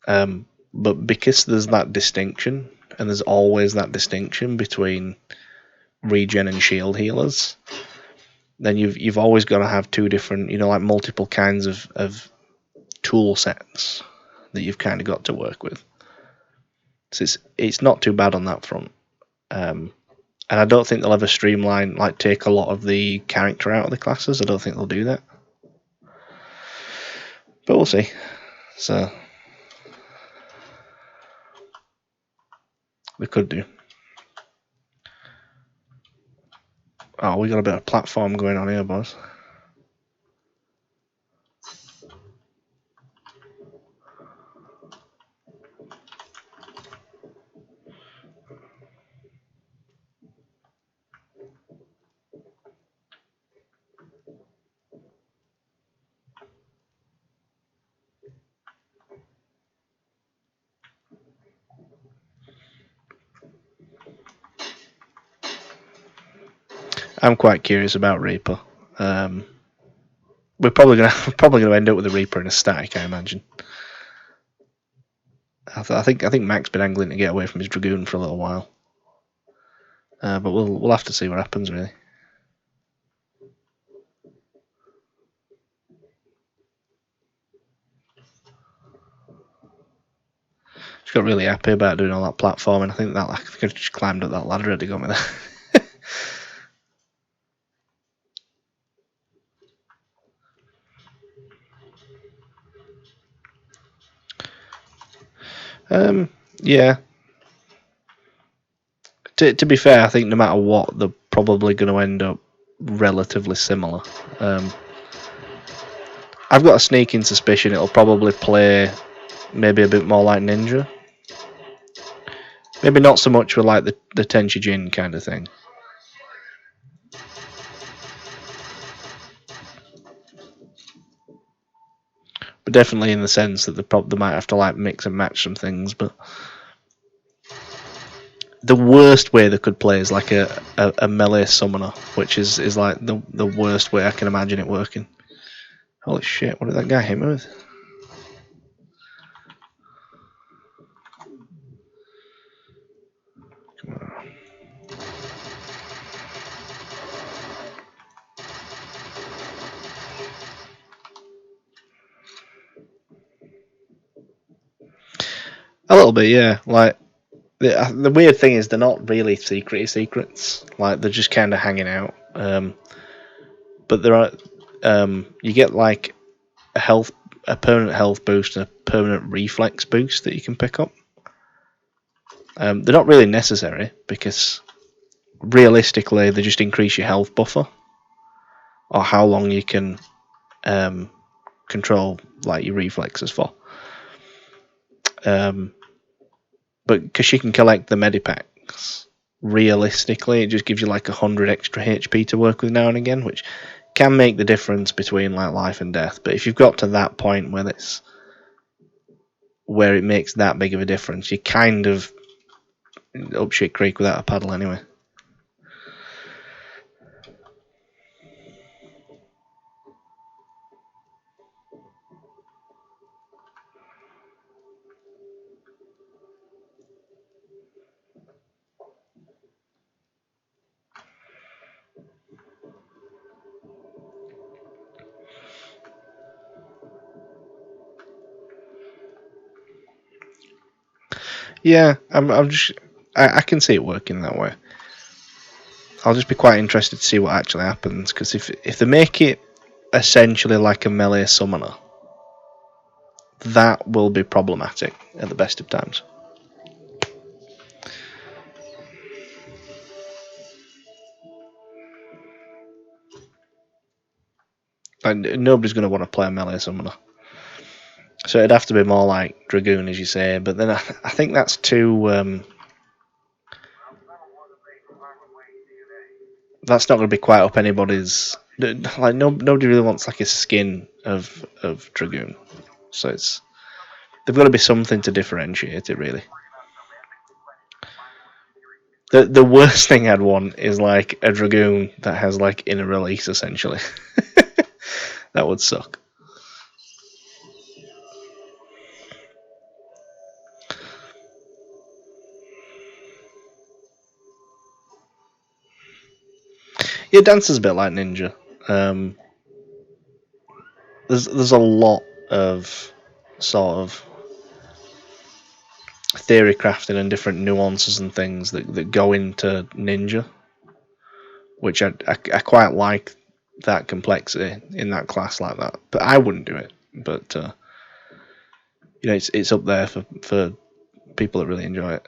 But because there's that distinction, and there's always that distinction between regen and shield healers, then you've always got to have two different, like multiple kinds of tool sets that you've kind of got to work with. So it's not too bad on that front. And I don't think they'll ever streamline, like take a lot of the character out of the classes. I don't think they'll do that. But we'll see. So we could do. Oh, we got a bit of platform going on here, boys. I'm quite curious about Reaper. We're probably gonna end up with a Reaper and a static, I imagine. I think Mac's been angling to get away from his Dragoon for a little while, but we'll have to see what happens, really. Just got really happy about doing all that platforming. I think I just climbed up that ladder and got me there. Yeah. To be fair, I think no matter what, they're probably going to end up relatively similar. I've got a sneaking suspicion it'll probably play maybe a bit more like Ninja. Maybe not so much with like the Tenchi Jin kind of thing. But definitely in the sense that they might have to like mix and match some things. But the worst way they could play is like a melee summoner, which is like the worst way I can imagine it working. Holy shit, what did that guy hit me with? Come on. A little bit, yeah. Like the weird thing is they're not really secrets. Like they're just kind of hanging out. But there are you get like a permanent health boost and a permanent reflex boost that you can pick up. They're not really necessary because realistically they just increase your health buffer or how long you can control like your reflexes for. But because you can collect the medipacks, realistically it just gives you like 100 extra HP to work with now and again, which can make the difference between like life and death. But if you've got to that point where it makes that big of a difference, you kind of up shit creek without a paddle anyway. Yeah, I can see it working that way. I'll just be quite interested to see what actually happens, because if they make it essentially like a melee summoner, that will be problematic at the best of times. Like nobody's going to want to play a melee summoner. So it'd have to be more like Dragoon, as you say. But then I think that's too. That's not going to be quite up anybody's. Like nobody really wants like a skin of Dragoon. So it's they've got to be something to differentiate it really. The worst thing I'd want is like a Dragoon that has like inner release essentially. That would suck. Yeah, Dancer's a bit like Ninja. There's a lot of sort of theory crafting and different nuances and things that go into Ninja, which I quite like that complexity in that class like that. But I wouldn't do it. But it's up there for people that really enjoy it.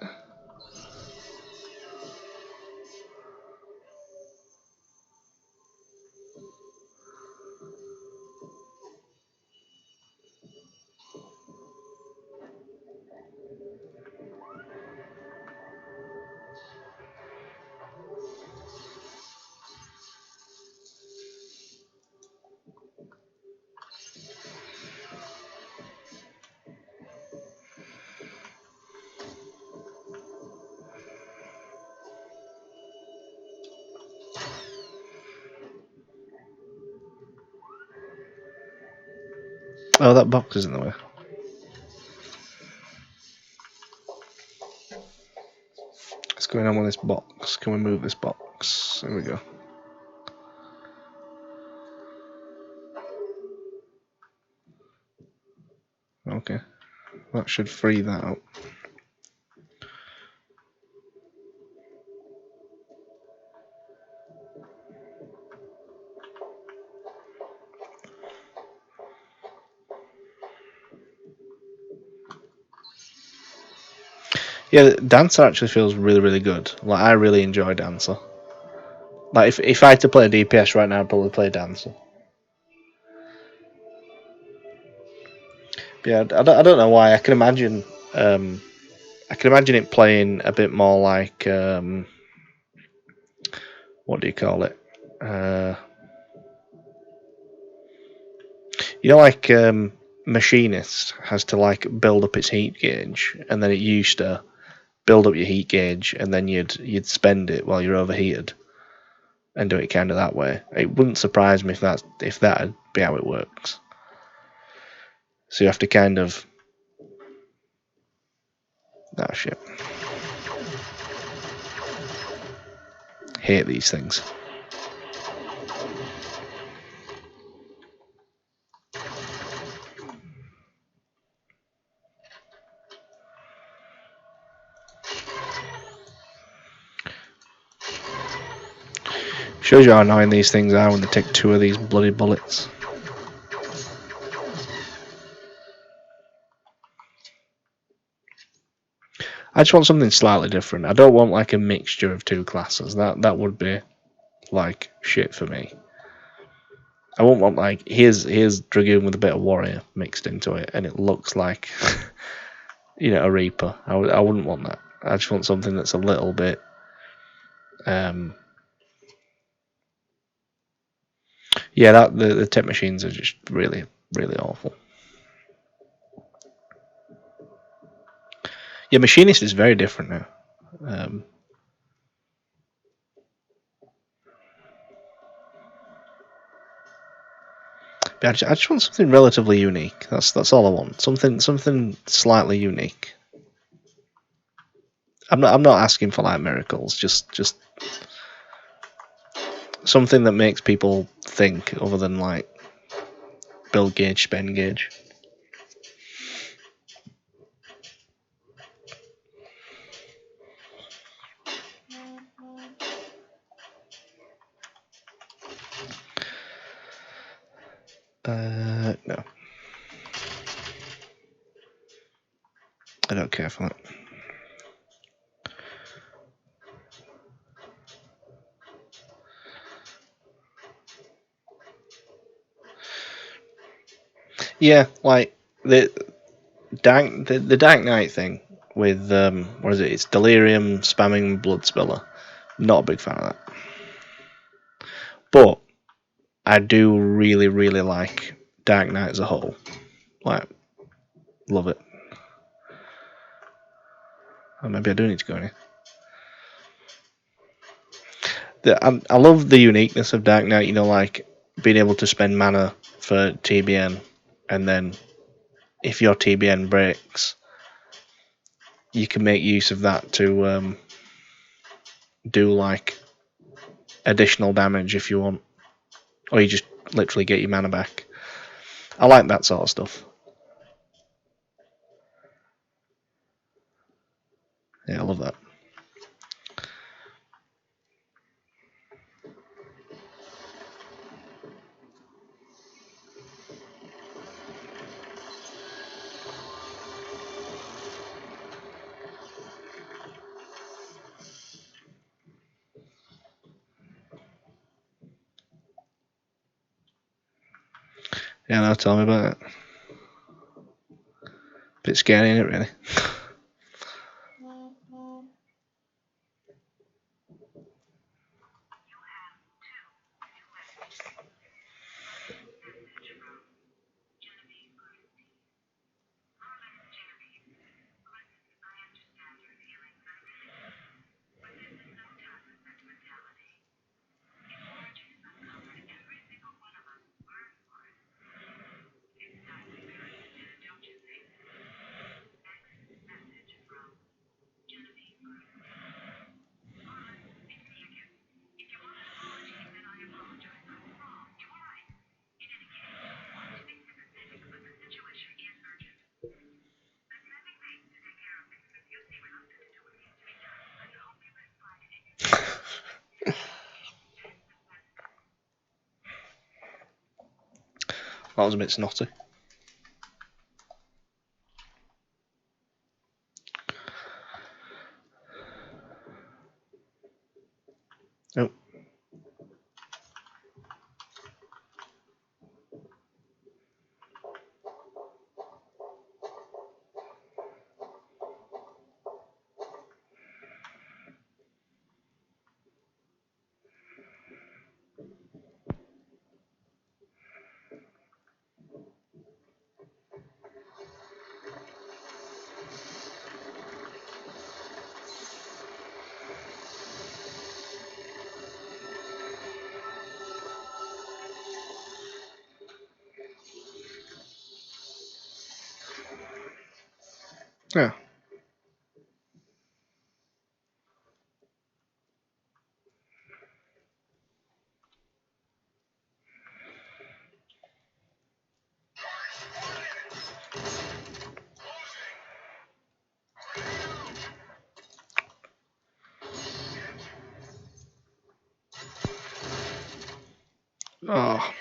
Oh, that box is in the way. What's going on with this box? Can we move this box? There we go. Okay. That should free that up. Yeah, Dancer actually feels really, really good. Like I really enjoy Dancer. Like if I had to play a DPS right now, I'd probably play Dancer. But yeah, I don't know why. I can imagine it playing a bit more like what do you call it? Like Machinist has to like build up its heat gauge, and then it used to build up your heat gauge, and then you'd spend it while you're overheated, and do it kind of that way. It wouldn't surprise me if that'd be how it works. So you have to kind of shit. Hate these things. Shows you how annoying these things are when they take 2 of these bloody bullets. I just want something slightly different. I don't want like a mixture of 2 classes. That would be like shit for me. I won't want like here's Dragoon with a bit of Warrior mixed into it, and it looks like a Reaper. I wouldn't want that. I just want something that's a little bit. Yeah, the tech machines are just really, really awful. Yeah, Machinist is very different now. But I just want something relatively unique. That's all I want. Something slightly unique. I'm not asking for like miracles. Just something that makes people think, other than like build gauge, spend gauge. No. I don't care for that. Yeah, like the Dark Knight thing with what is it? It's delirium spamming blood spiller. Not a big fan of that, but I do really like Dark Knight as a whole. Like, love it. Or maybe I do need to go in here. I love the uniqueness of Dark Knight. You know, like being able to spend mana for TBN, and then if your TBN breaks, you can make use of that to do like additional damage if you want, or you just literally get your mana back. I like that sort of stuff. Yeah, I love that. Yeah, no, tell me about it. Bit scary, isn't it, really? That was a bit snotty. Oh. Yeah. Oh.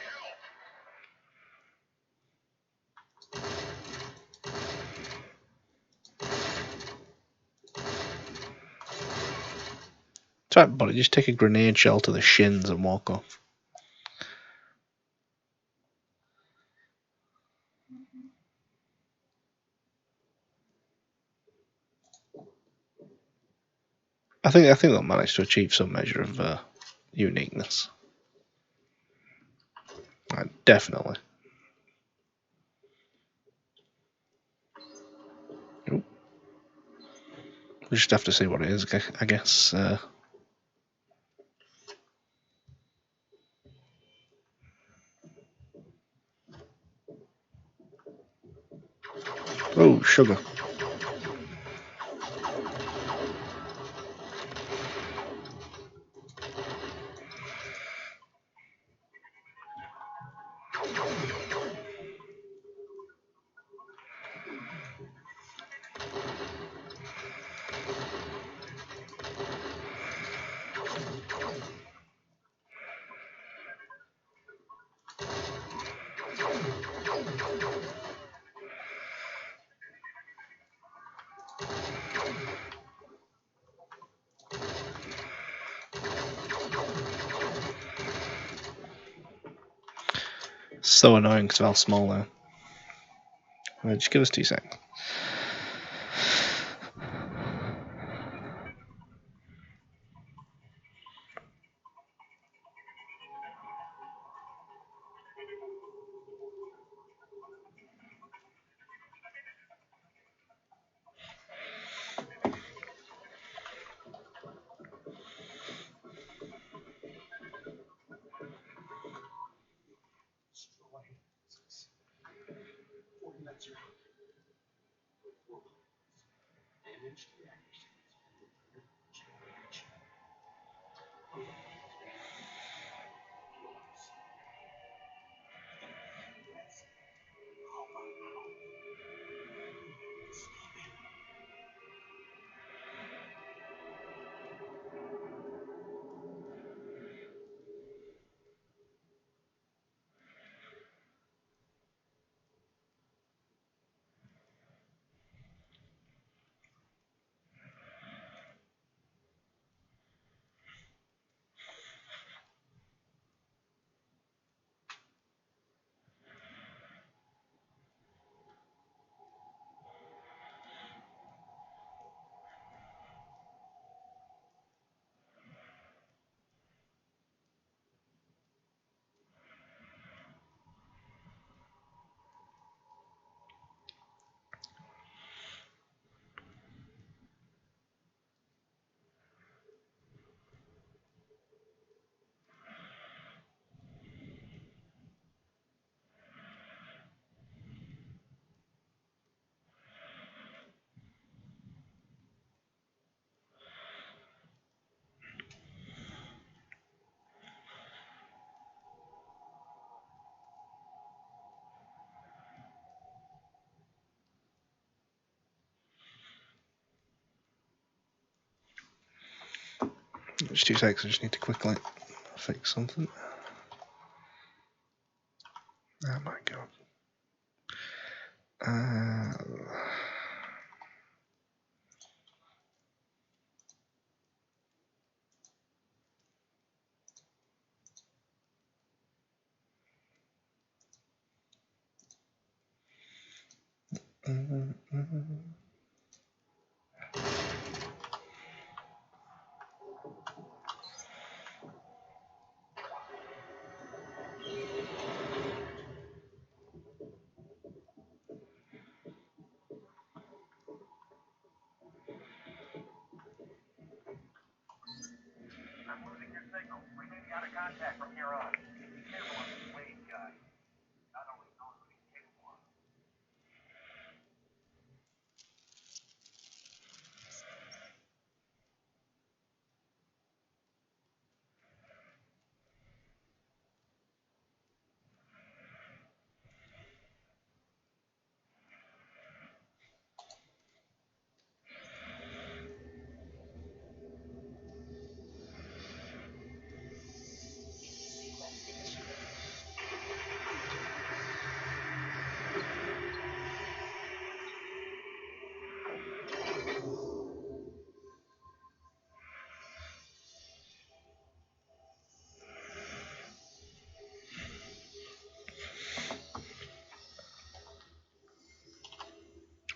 It's right, buddy. Just take a grenade shell to the shins and walk off. I think they'll manage to achieve some measure of uniqueness. Definitely. Oop. We just have to see what it is, I guess. Oh, sugar. So annoying because of how small they are. Just give us 2 seconds. Just 2 seconds, I just need to quickly fix something. Oh my god.
I'm losing your signal. We may be out of contact from here on. Be careful of this Wade guy. God only knows what he's capable of.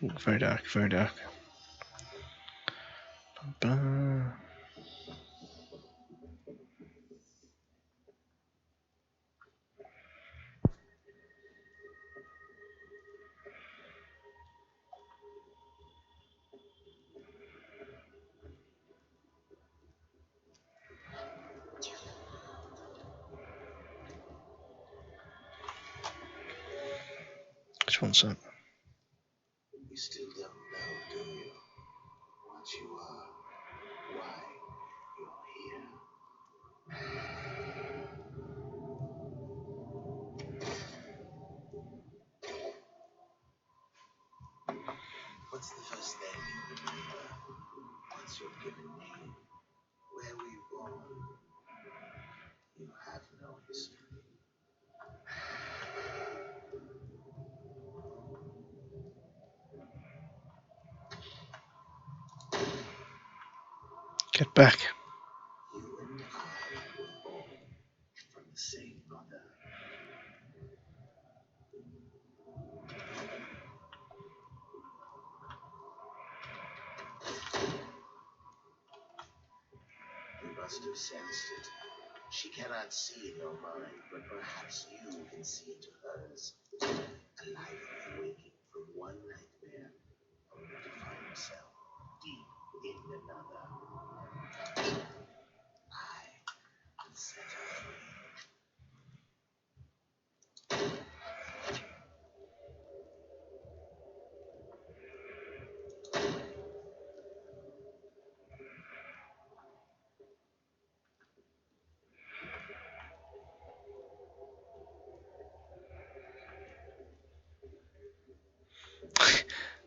Ooh, very dark, very dark. Just 1 sec.
You still don't know, do you? What you are, why you're here. What's the first name you remember? What's your given name? Where were you born? You have no history.
Get back.
You and I were born from the same mother. must have sensed it. She cannot see in your mind, but perhaps you can see into hers. Alive and waking from one nightmare, only to find himself deep in another. I will set her free.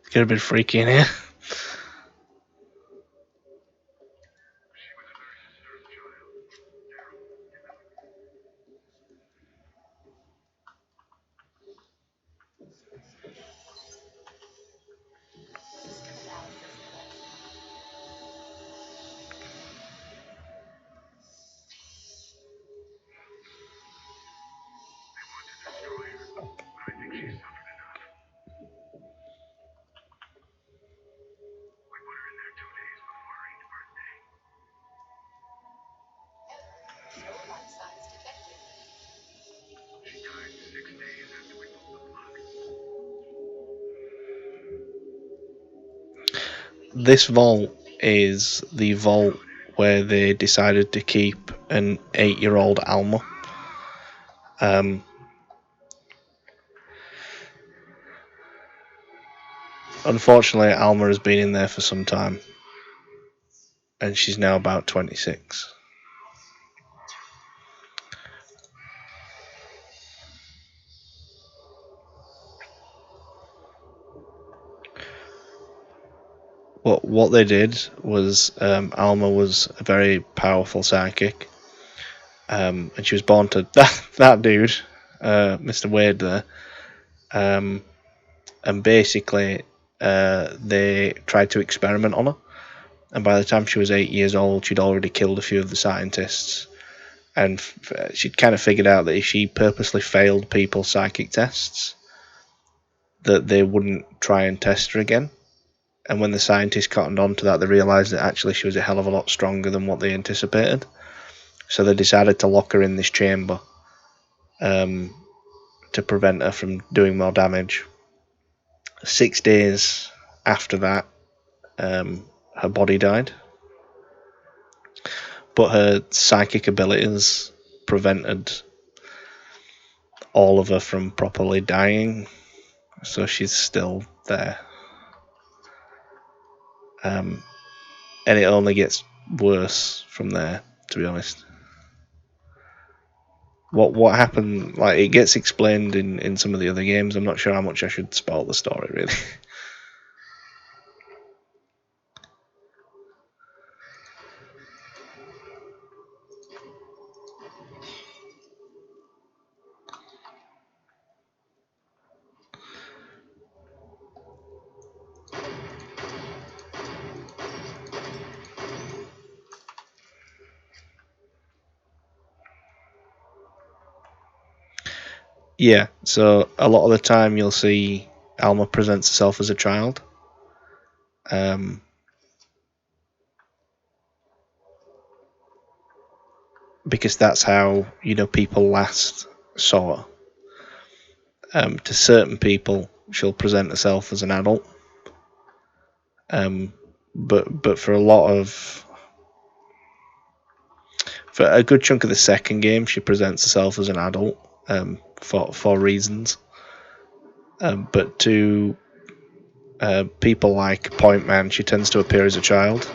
It's gonna be freaky in here. This vault is the vault where they decided to keep an 8-year-old Alma. Unfortunately, Alma has been in there for some time, and she's now about 26. What they did was Alma was a very powerful psychic, and she was born to that dude, Mr. Wade there, and basically they tried to experiment on her, and by the time she was 8 years old, she'd already killed a few of the scientists, and she'd kind of figured out that if she purposely failed people's psychic tests, that they wouldn't try and test her again. And when the scientists cottoned on to that, they realised that actually she was a hell of a lot stronger than what they anticipated. So they decided to lock her in this chamber to prevent her from doing more damage. 6 days after that, her body died. But her psychic abilities prevented all of her from properly dying. So she's still there. And it only gets worse from there, to be honest. What happened, like, it gets explained in some of the other games. I'm not sure how much I should spoil the story, really. Yeah, so a lot of the time you'll see Alma presents herself as a child. Because that's how, people last saw her. To certain people, she'll present herself as an adult. But for a good chunk of the second game, she presents herself as an adult for reasons. But to people like Point Man, she tends to appear as a child.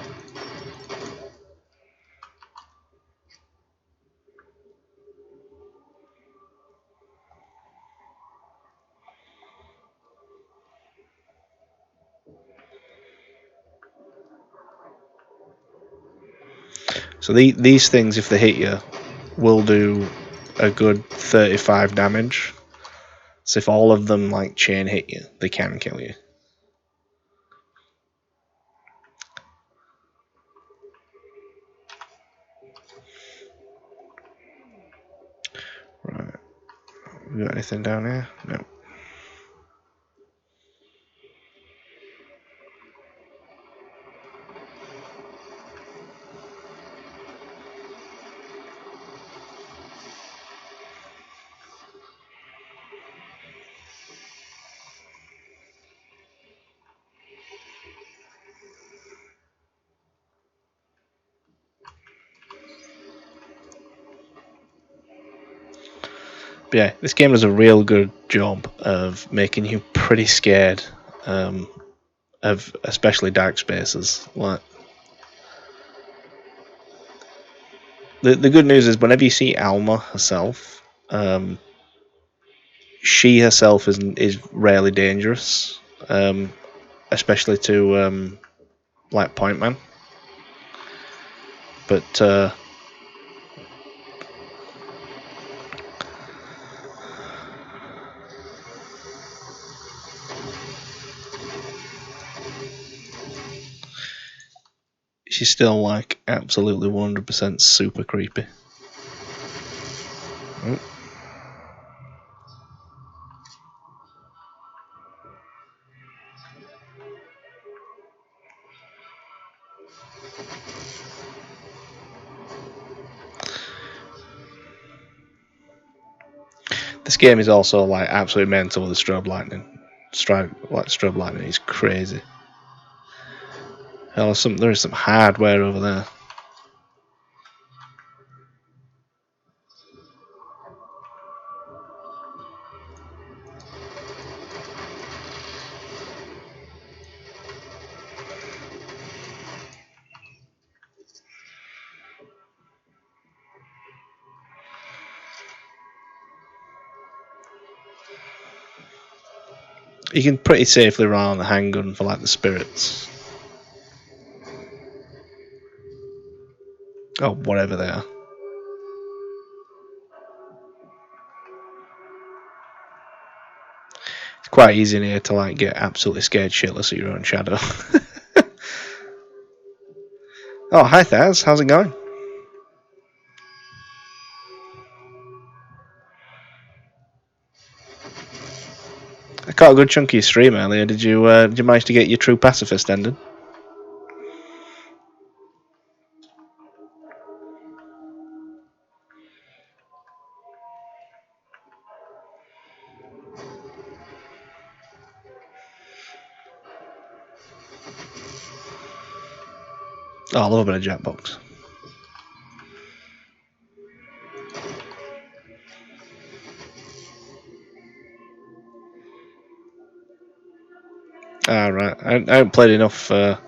So these things, if they hit you, will do a good 35 damage. So if all of them like chain hit you, they can kill you. Right. We got anything down here? No. But yeah, this game does a real good job of making you pretty scared of especially dark spaces. Like the good news is whenever you see Alma herself, she herself is rarely dangerous, especially to like Point Man. But she's still like absolutely 100% super creepy. Oh. This game is also like absolutely mental with the strobe lightning. Strobe lightning is crazy. Hell, there is some hardware over there. You can pretty safely rely on the handgun for like the spirits. Oh, whatever they are. It's quite easy in here to like get absolutely scared shitless of your own shadow. Oh, hi Thaz, how's it going? I caught a good chunk of your stream earlier. Did you manage to get your True Pacifist ended? Oh, I love a bit of Jackbox. Ah, right. I haven't played enough. I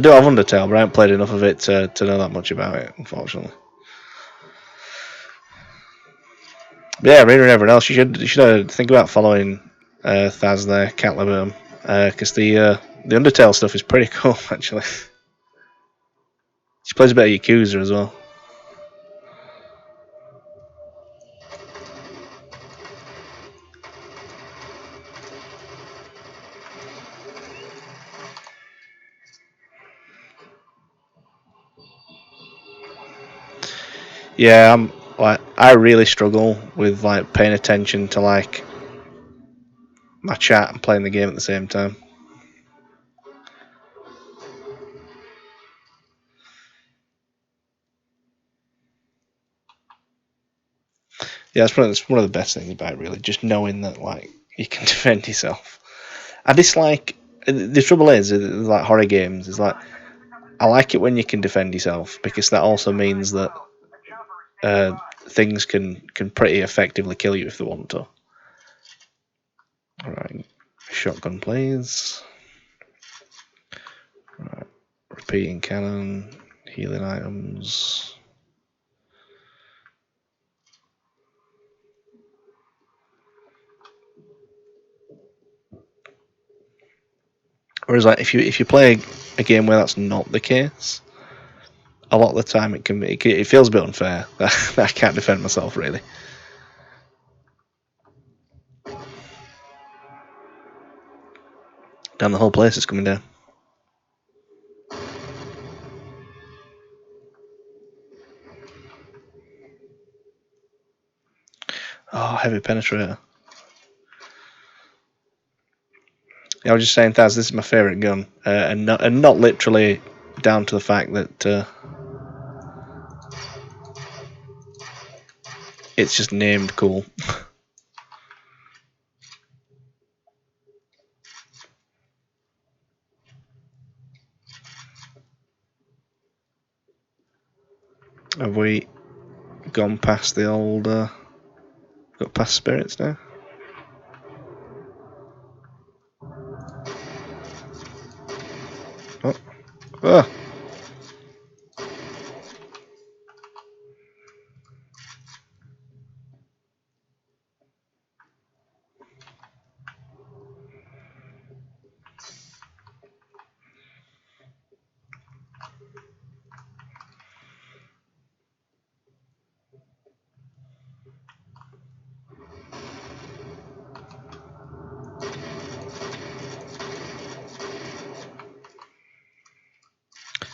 do have Undertale, but I haven't played enough of it to know that much about it, unfortunately. But yeah, Rena and everyone else, you should think about following Thaz there, Cat Liberum, because the Undertale stuff is pretty cool, actually. She plays a bit of Yakuza as well. Yeah, I really struggle with like paying attention to like my chat and playing the game at the same time. Yeah, it's one of the best things about it, really, just knowing that like you can defend yourself. I dislike the trouble is like horror games is like I like it when you can defend yourself because that also means that things can pretty effectively kill you if they want to. All right, shotgun please. All right, repeating cannon, healing items. Whereas like if you play a game where that's not the case, a lot of the time it feels a bit unfair that I can't defend myself really. Damn, the whole place is coming down. Oh, heavy penetrator. Yeah, I was just saying, Thaz, this is my favourite gun, and not literally down to the fact that it's just named cool. Have we gone past the old? Got past spirits now. Oh. Oh.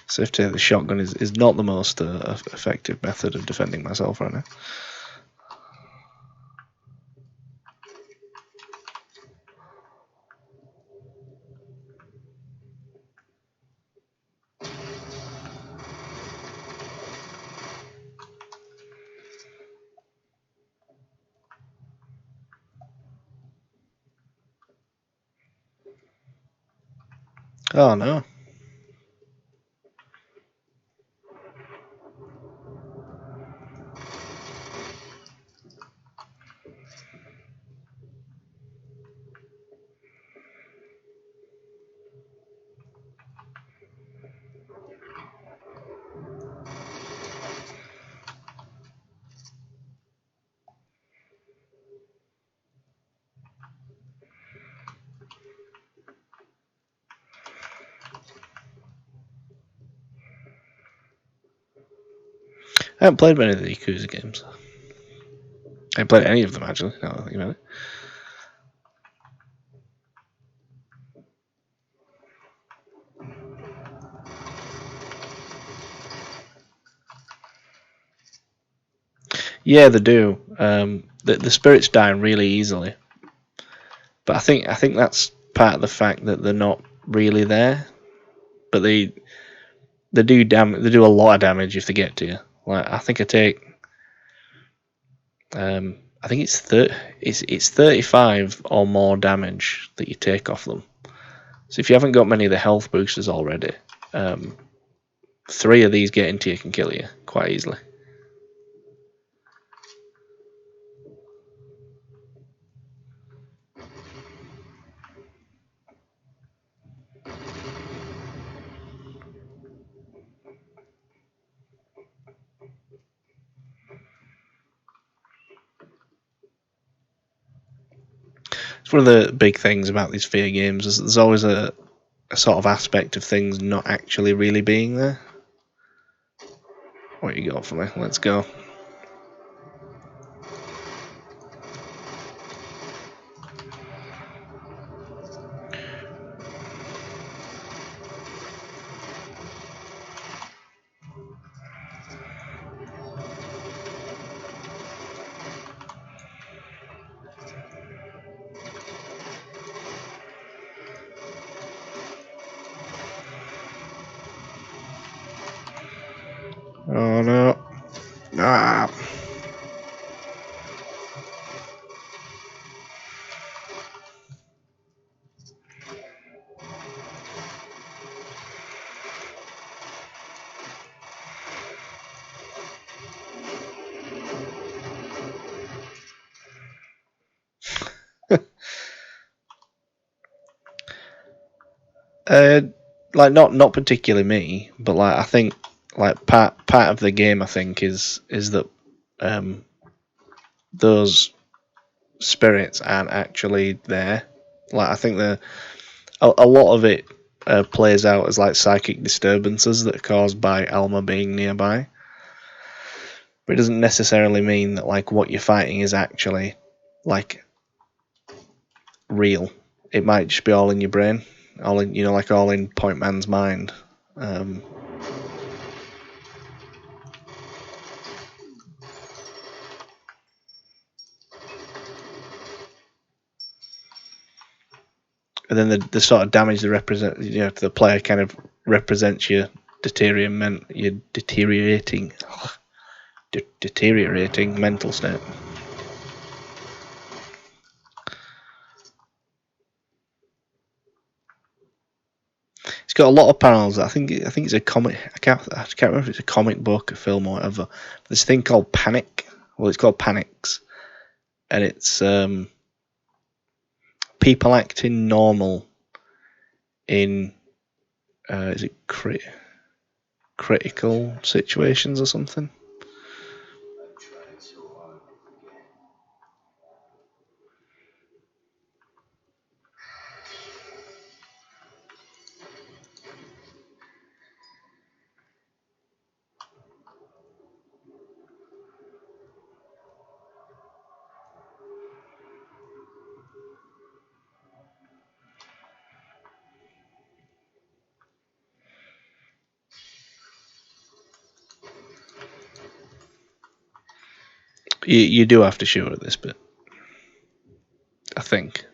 Safety of the shotgun is not the most effective method of defending myself right now. Oh no. I haven't played many of the Yakuza games. I haven't played any of them actually, now that I think about it. Yeah, they do. The spirits die really easily, but I think that's part of the fact that they're not really there. But they do They do a lot of damage if they get to you. Like I think I take. I think it's 35 or more damage that you take off them. So if you haven't got many of the health boosters already, 3 of these get into you can kill you quite easily. It's one of the big things about these F.E.A.R games is there's always a sort of aspect of things not actually really being there. What you got for me? Let's go. Oh no. Ah. Like not particularly me, but like I think like part of the game I think is that those spirits aren't actually there. Like I think a lot of it plays out as like psychic disturbances that are caused by Alma being nearby. But it doesn't necessarily mean that like what you're fighting is actually like real. It might just be all in your brain, all in like all in Point Man's mind. And then the sort of damage the player kind of represents your deteriorating mental state. It's got a lot of panels. I think it's a comic. I can't remember if it's a comic book, a film, or whatever. This thing called Panic. Well, it's called Panics, and it's people acting normal in is it critical situations or something? You do have to shoot at this bit, I think.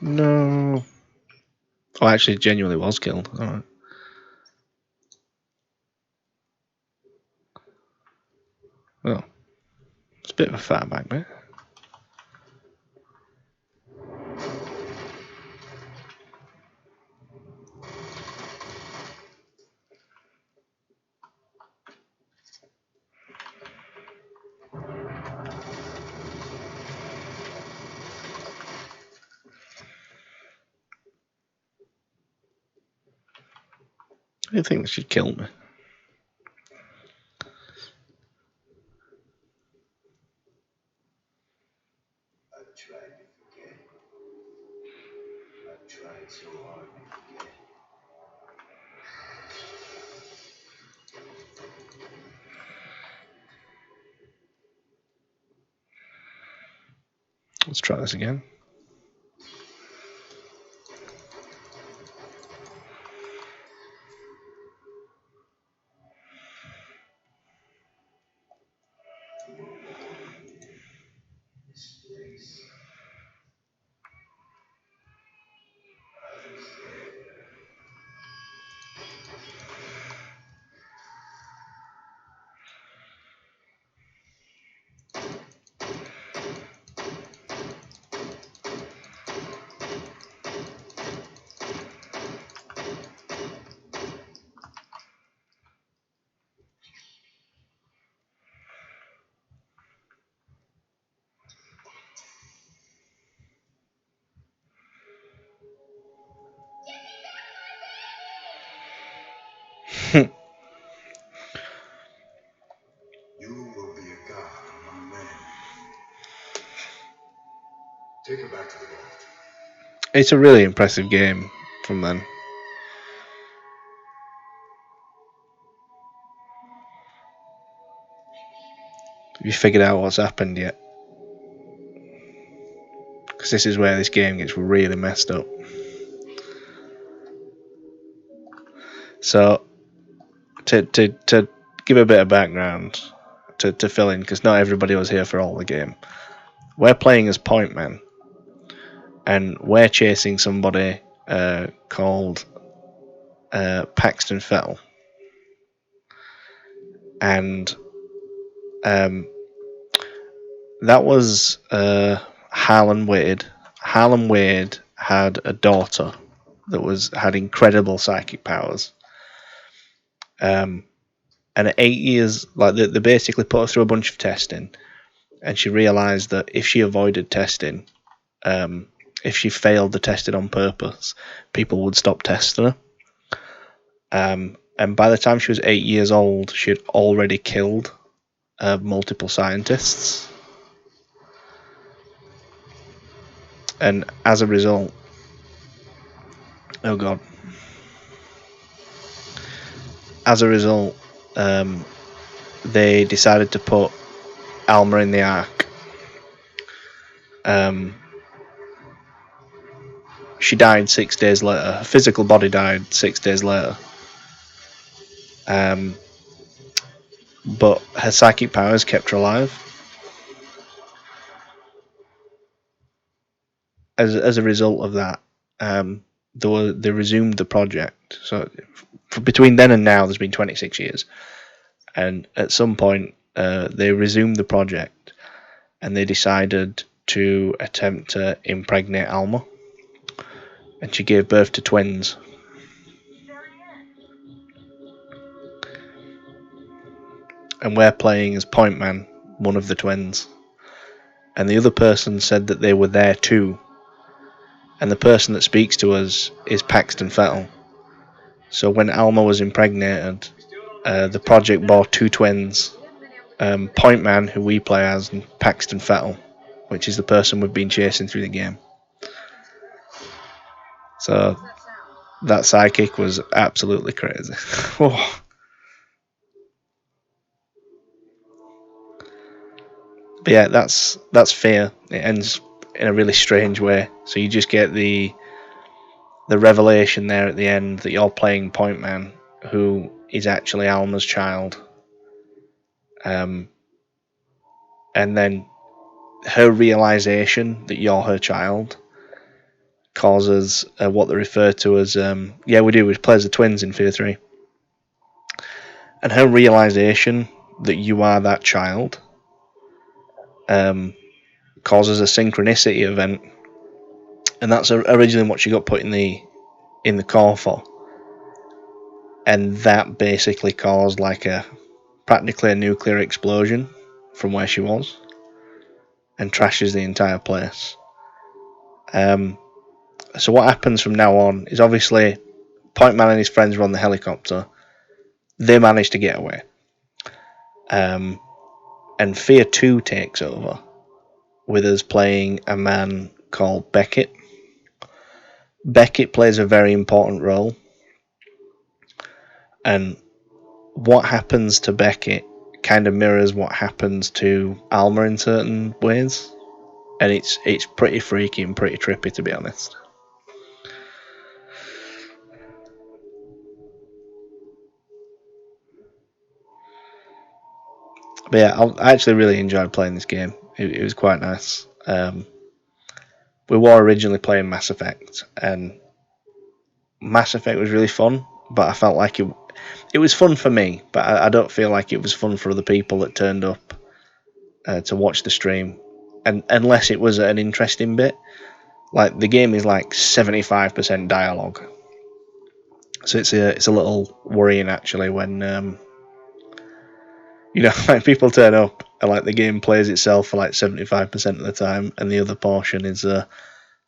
No. Oh, actually, genuinely was killed. All right. Well, it's a bit of a fat back, mate. I don't think this should kill me.
I've tried to forget. I've tried so hard to forget.
Let's try this again.
You will be a god among men. Take her back to the vault.
It's a really impressive game from then. Have you figured out what's happened yet? Because this is where this game gets really messed up. So, to give a bit of background to fill in, because not everybody was here for all the game. We're playing as Point Man, and we're chasing somebody called Paxton Fell, and that was Harlan Wade. Harlan Wade had a daughter that had incredible psychic powers. And at 8 years, like they basically put her through a bunch of testing, and she realised that if she avoided testing, if she failed the testing on purpose, people would stop testing her. And by the time she was 8 years old, she had already killed multiple scientists. And as a result, oh god, as a result, they decided to put Alma in the Ark. She died 6 days later. Her physical body died 6 days later. But her psychic powers kept her alive. as a result of that, they resumed the project. So between then and now, there's been 26 years, and at some point, they resumed the project, and they decided to attempt to impregnate Alma, and she gave birth to twins. And we're playing as Point Man, one of the twins. And the other person said that they were there too. And the person that speaks to us is Paxton Fettel. So when Alma was impregnated, the project bore two twins, Point Man, who we play as, and Paxton Fettel, which is the person we've been chasing through the game. So that sidekick was absolutely crazy. Oh. But yeah, that's F.E.A.R. It ends in a really strange way. So you just get the revelation there at the end that you're playing Point Man, who is actually Alma's child. And then her realization that you're her child causes what they refer to as we play as the twins in F.E.A.R. 3. And her realization that you are that child causes a synchronicity event, and that's originally what she got put in the core for, and that basically caused like practically a nuclear explosion from where she was, and trashes the entire place. So what happens from now on is obviously Point Man and his friends were on the helicopter. They managed to get away, and F.E.A.R. 2 takes over with us playing a man called Beckett. Beckett plays a very important role, and what happens to Beckett kind of mirrors what happens to Alma in certain ways, and it's pretty freaky and pretty trippy, to be honest. But yeah, I actually really enjoyed playing this game. It was quite nice. We were originally playing Mass Effect, and Mass Effect was really fun, but I felt like it was fun for me, but I don't feel like it was fun for other people that turned up to watch the stream, and unless it was an interesting bit. Like the game is like 75% dialogue, so it's a little worrying actually when like people turn up and like the game plays itself for like 75% of the time, and the other portion is sort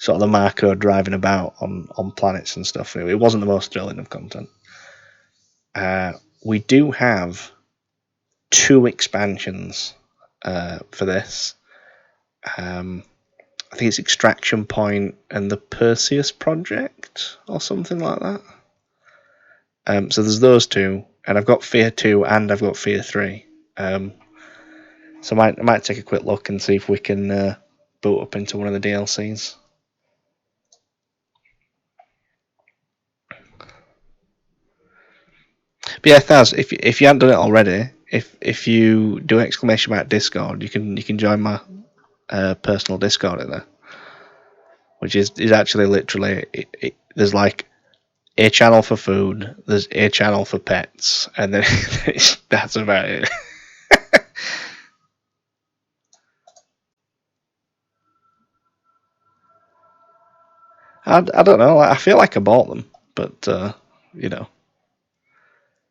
of the Marco driving about on planets and stuff. It wasn't the most thrilling of content. We do have 2 expansions for this. I think it's Extraction Point and the Perseus Project or something like that. So there's those 2, and I've got F.E.A.R. 2 and I've got F.E.A.R. 3. So I might take a quick look and see if we can boot up into one of the DLCs. But yeah, Thaz, if you haven't done it already, if you do !Discord, you can join my personal Discord in there, which is actually literally there's like a channel for food, there's a channel for pets, and then that's about it. I don't know. I feel like I bought them, but you know.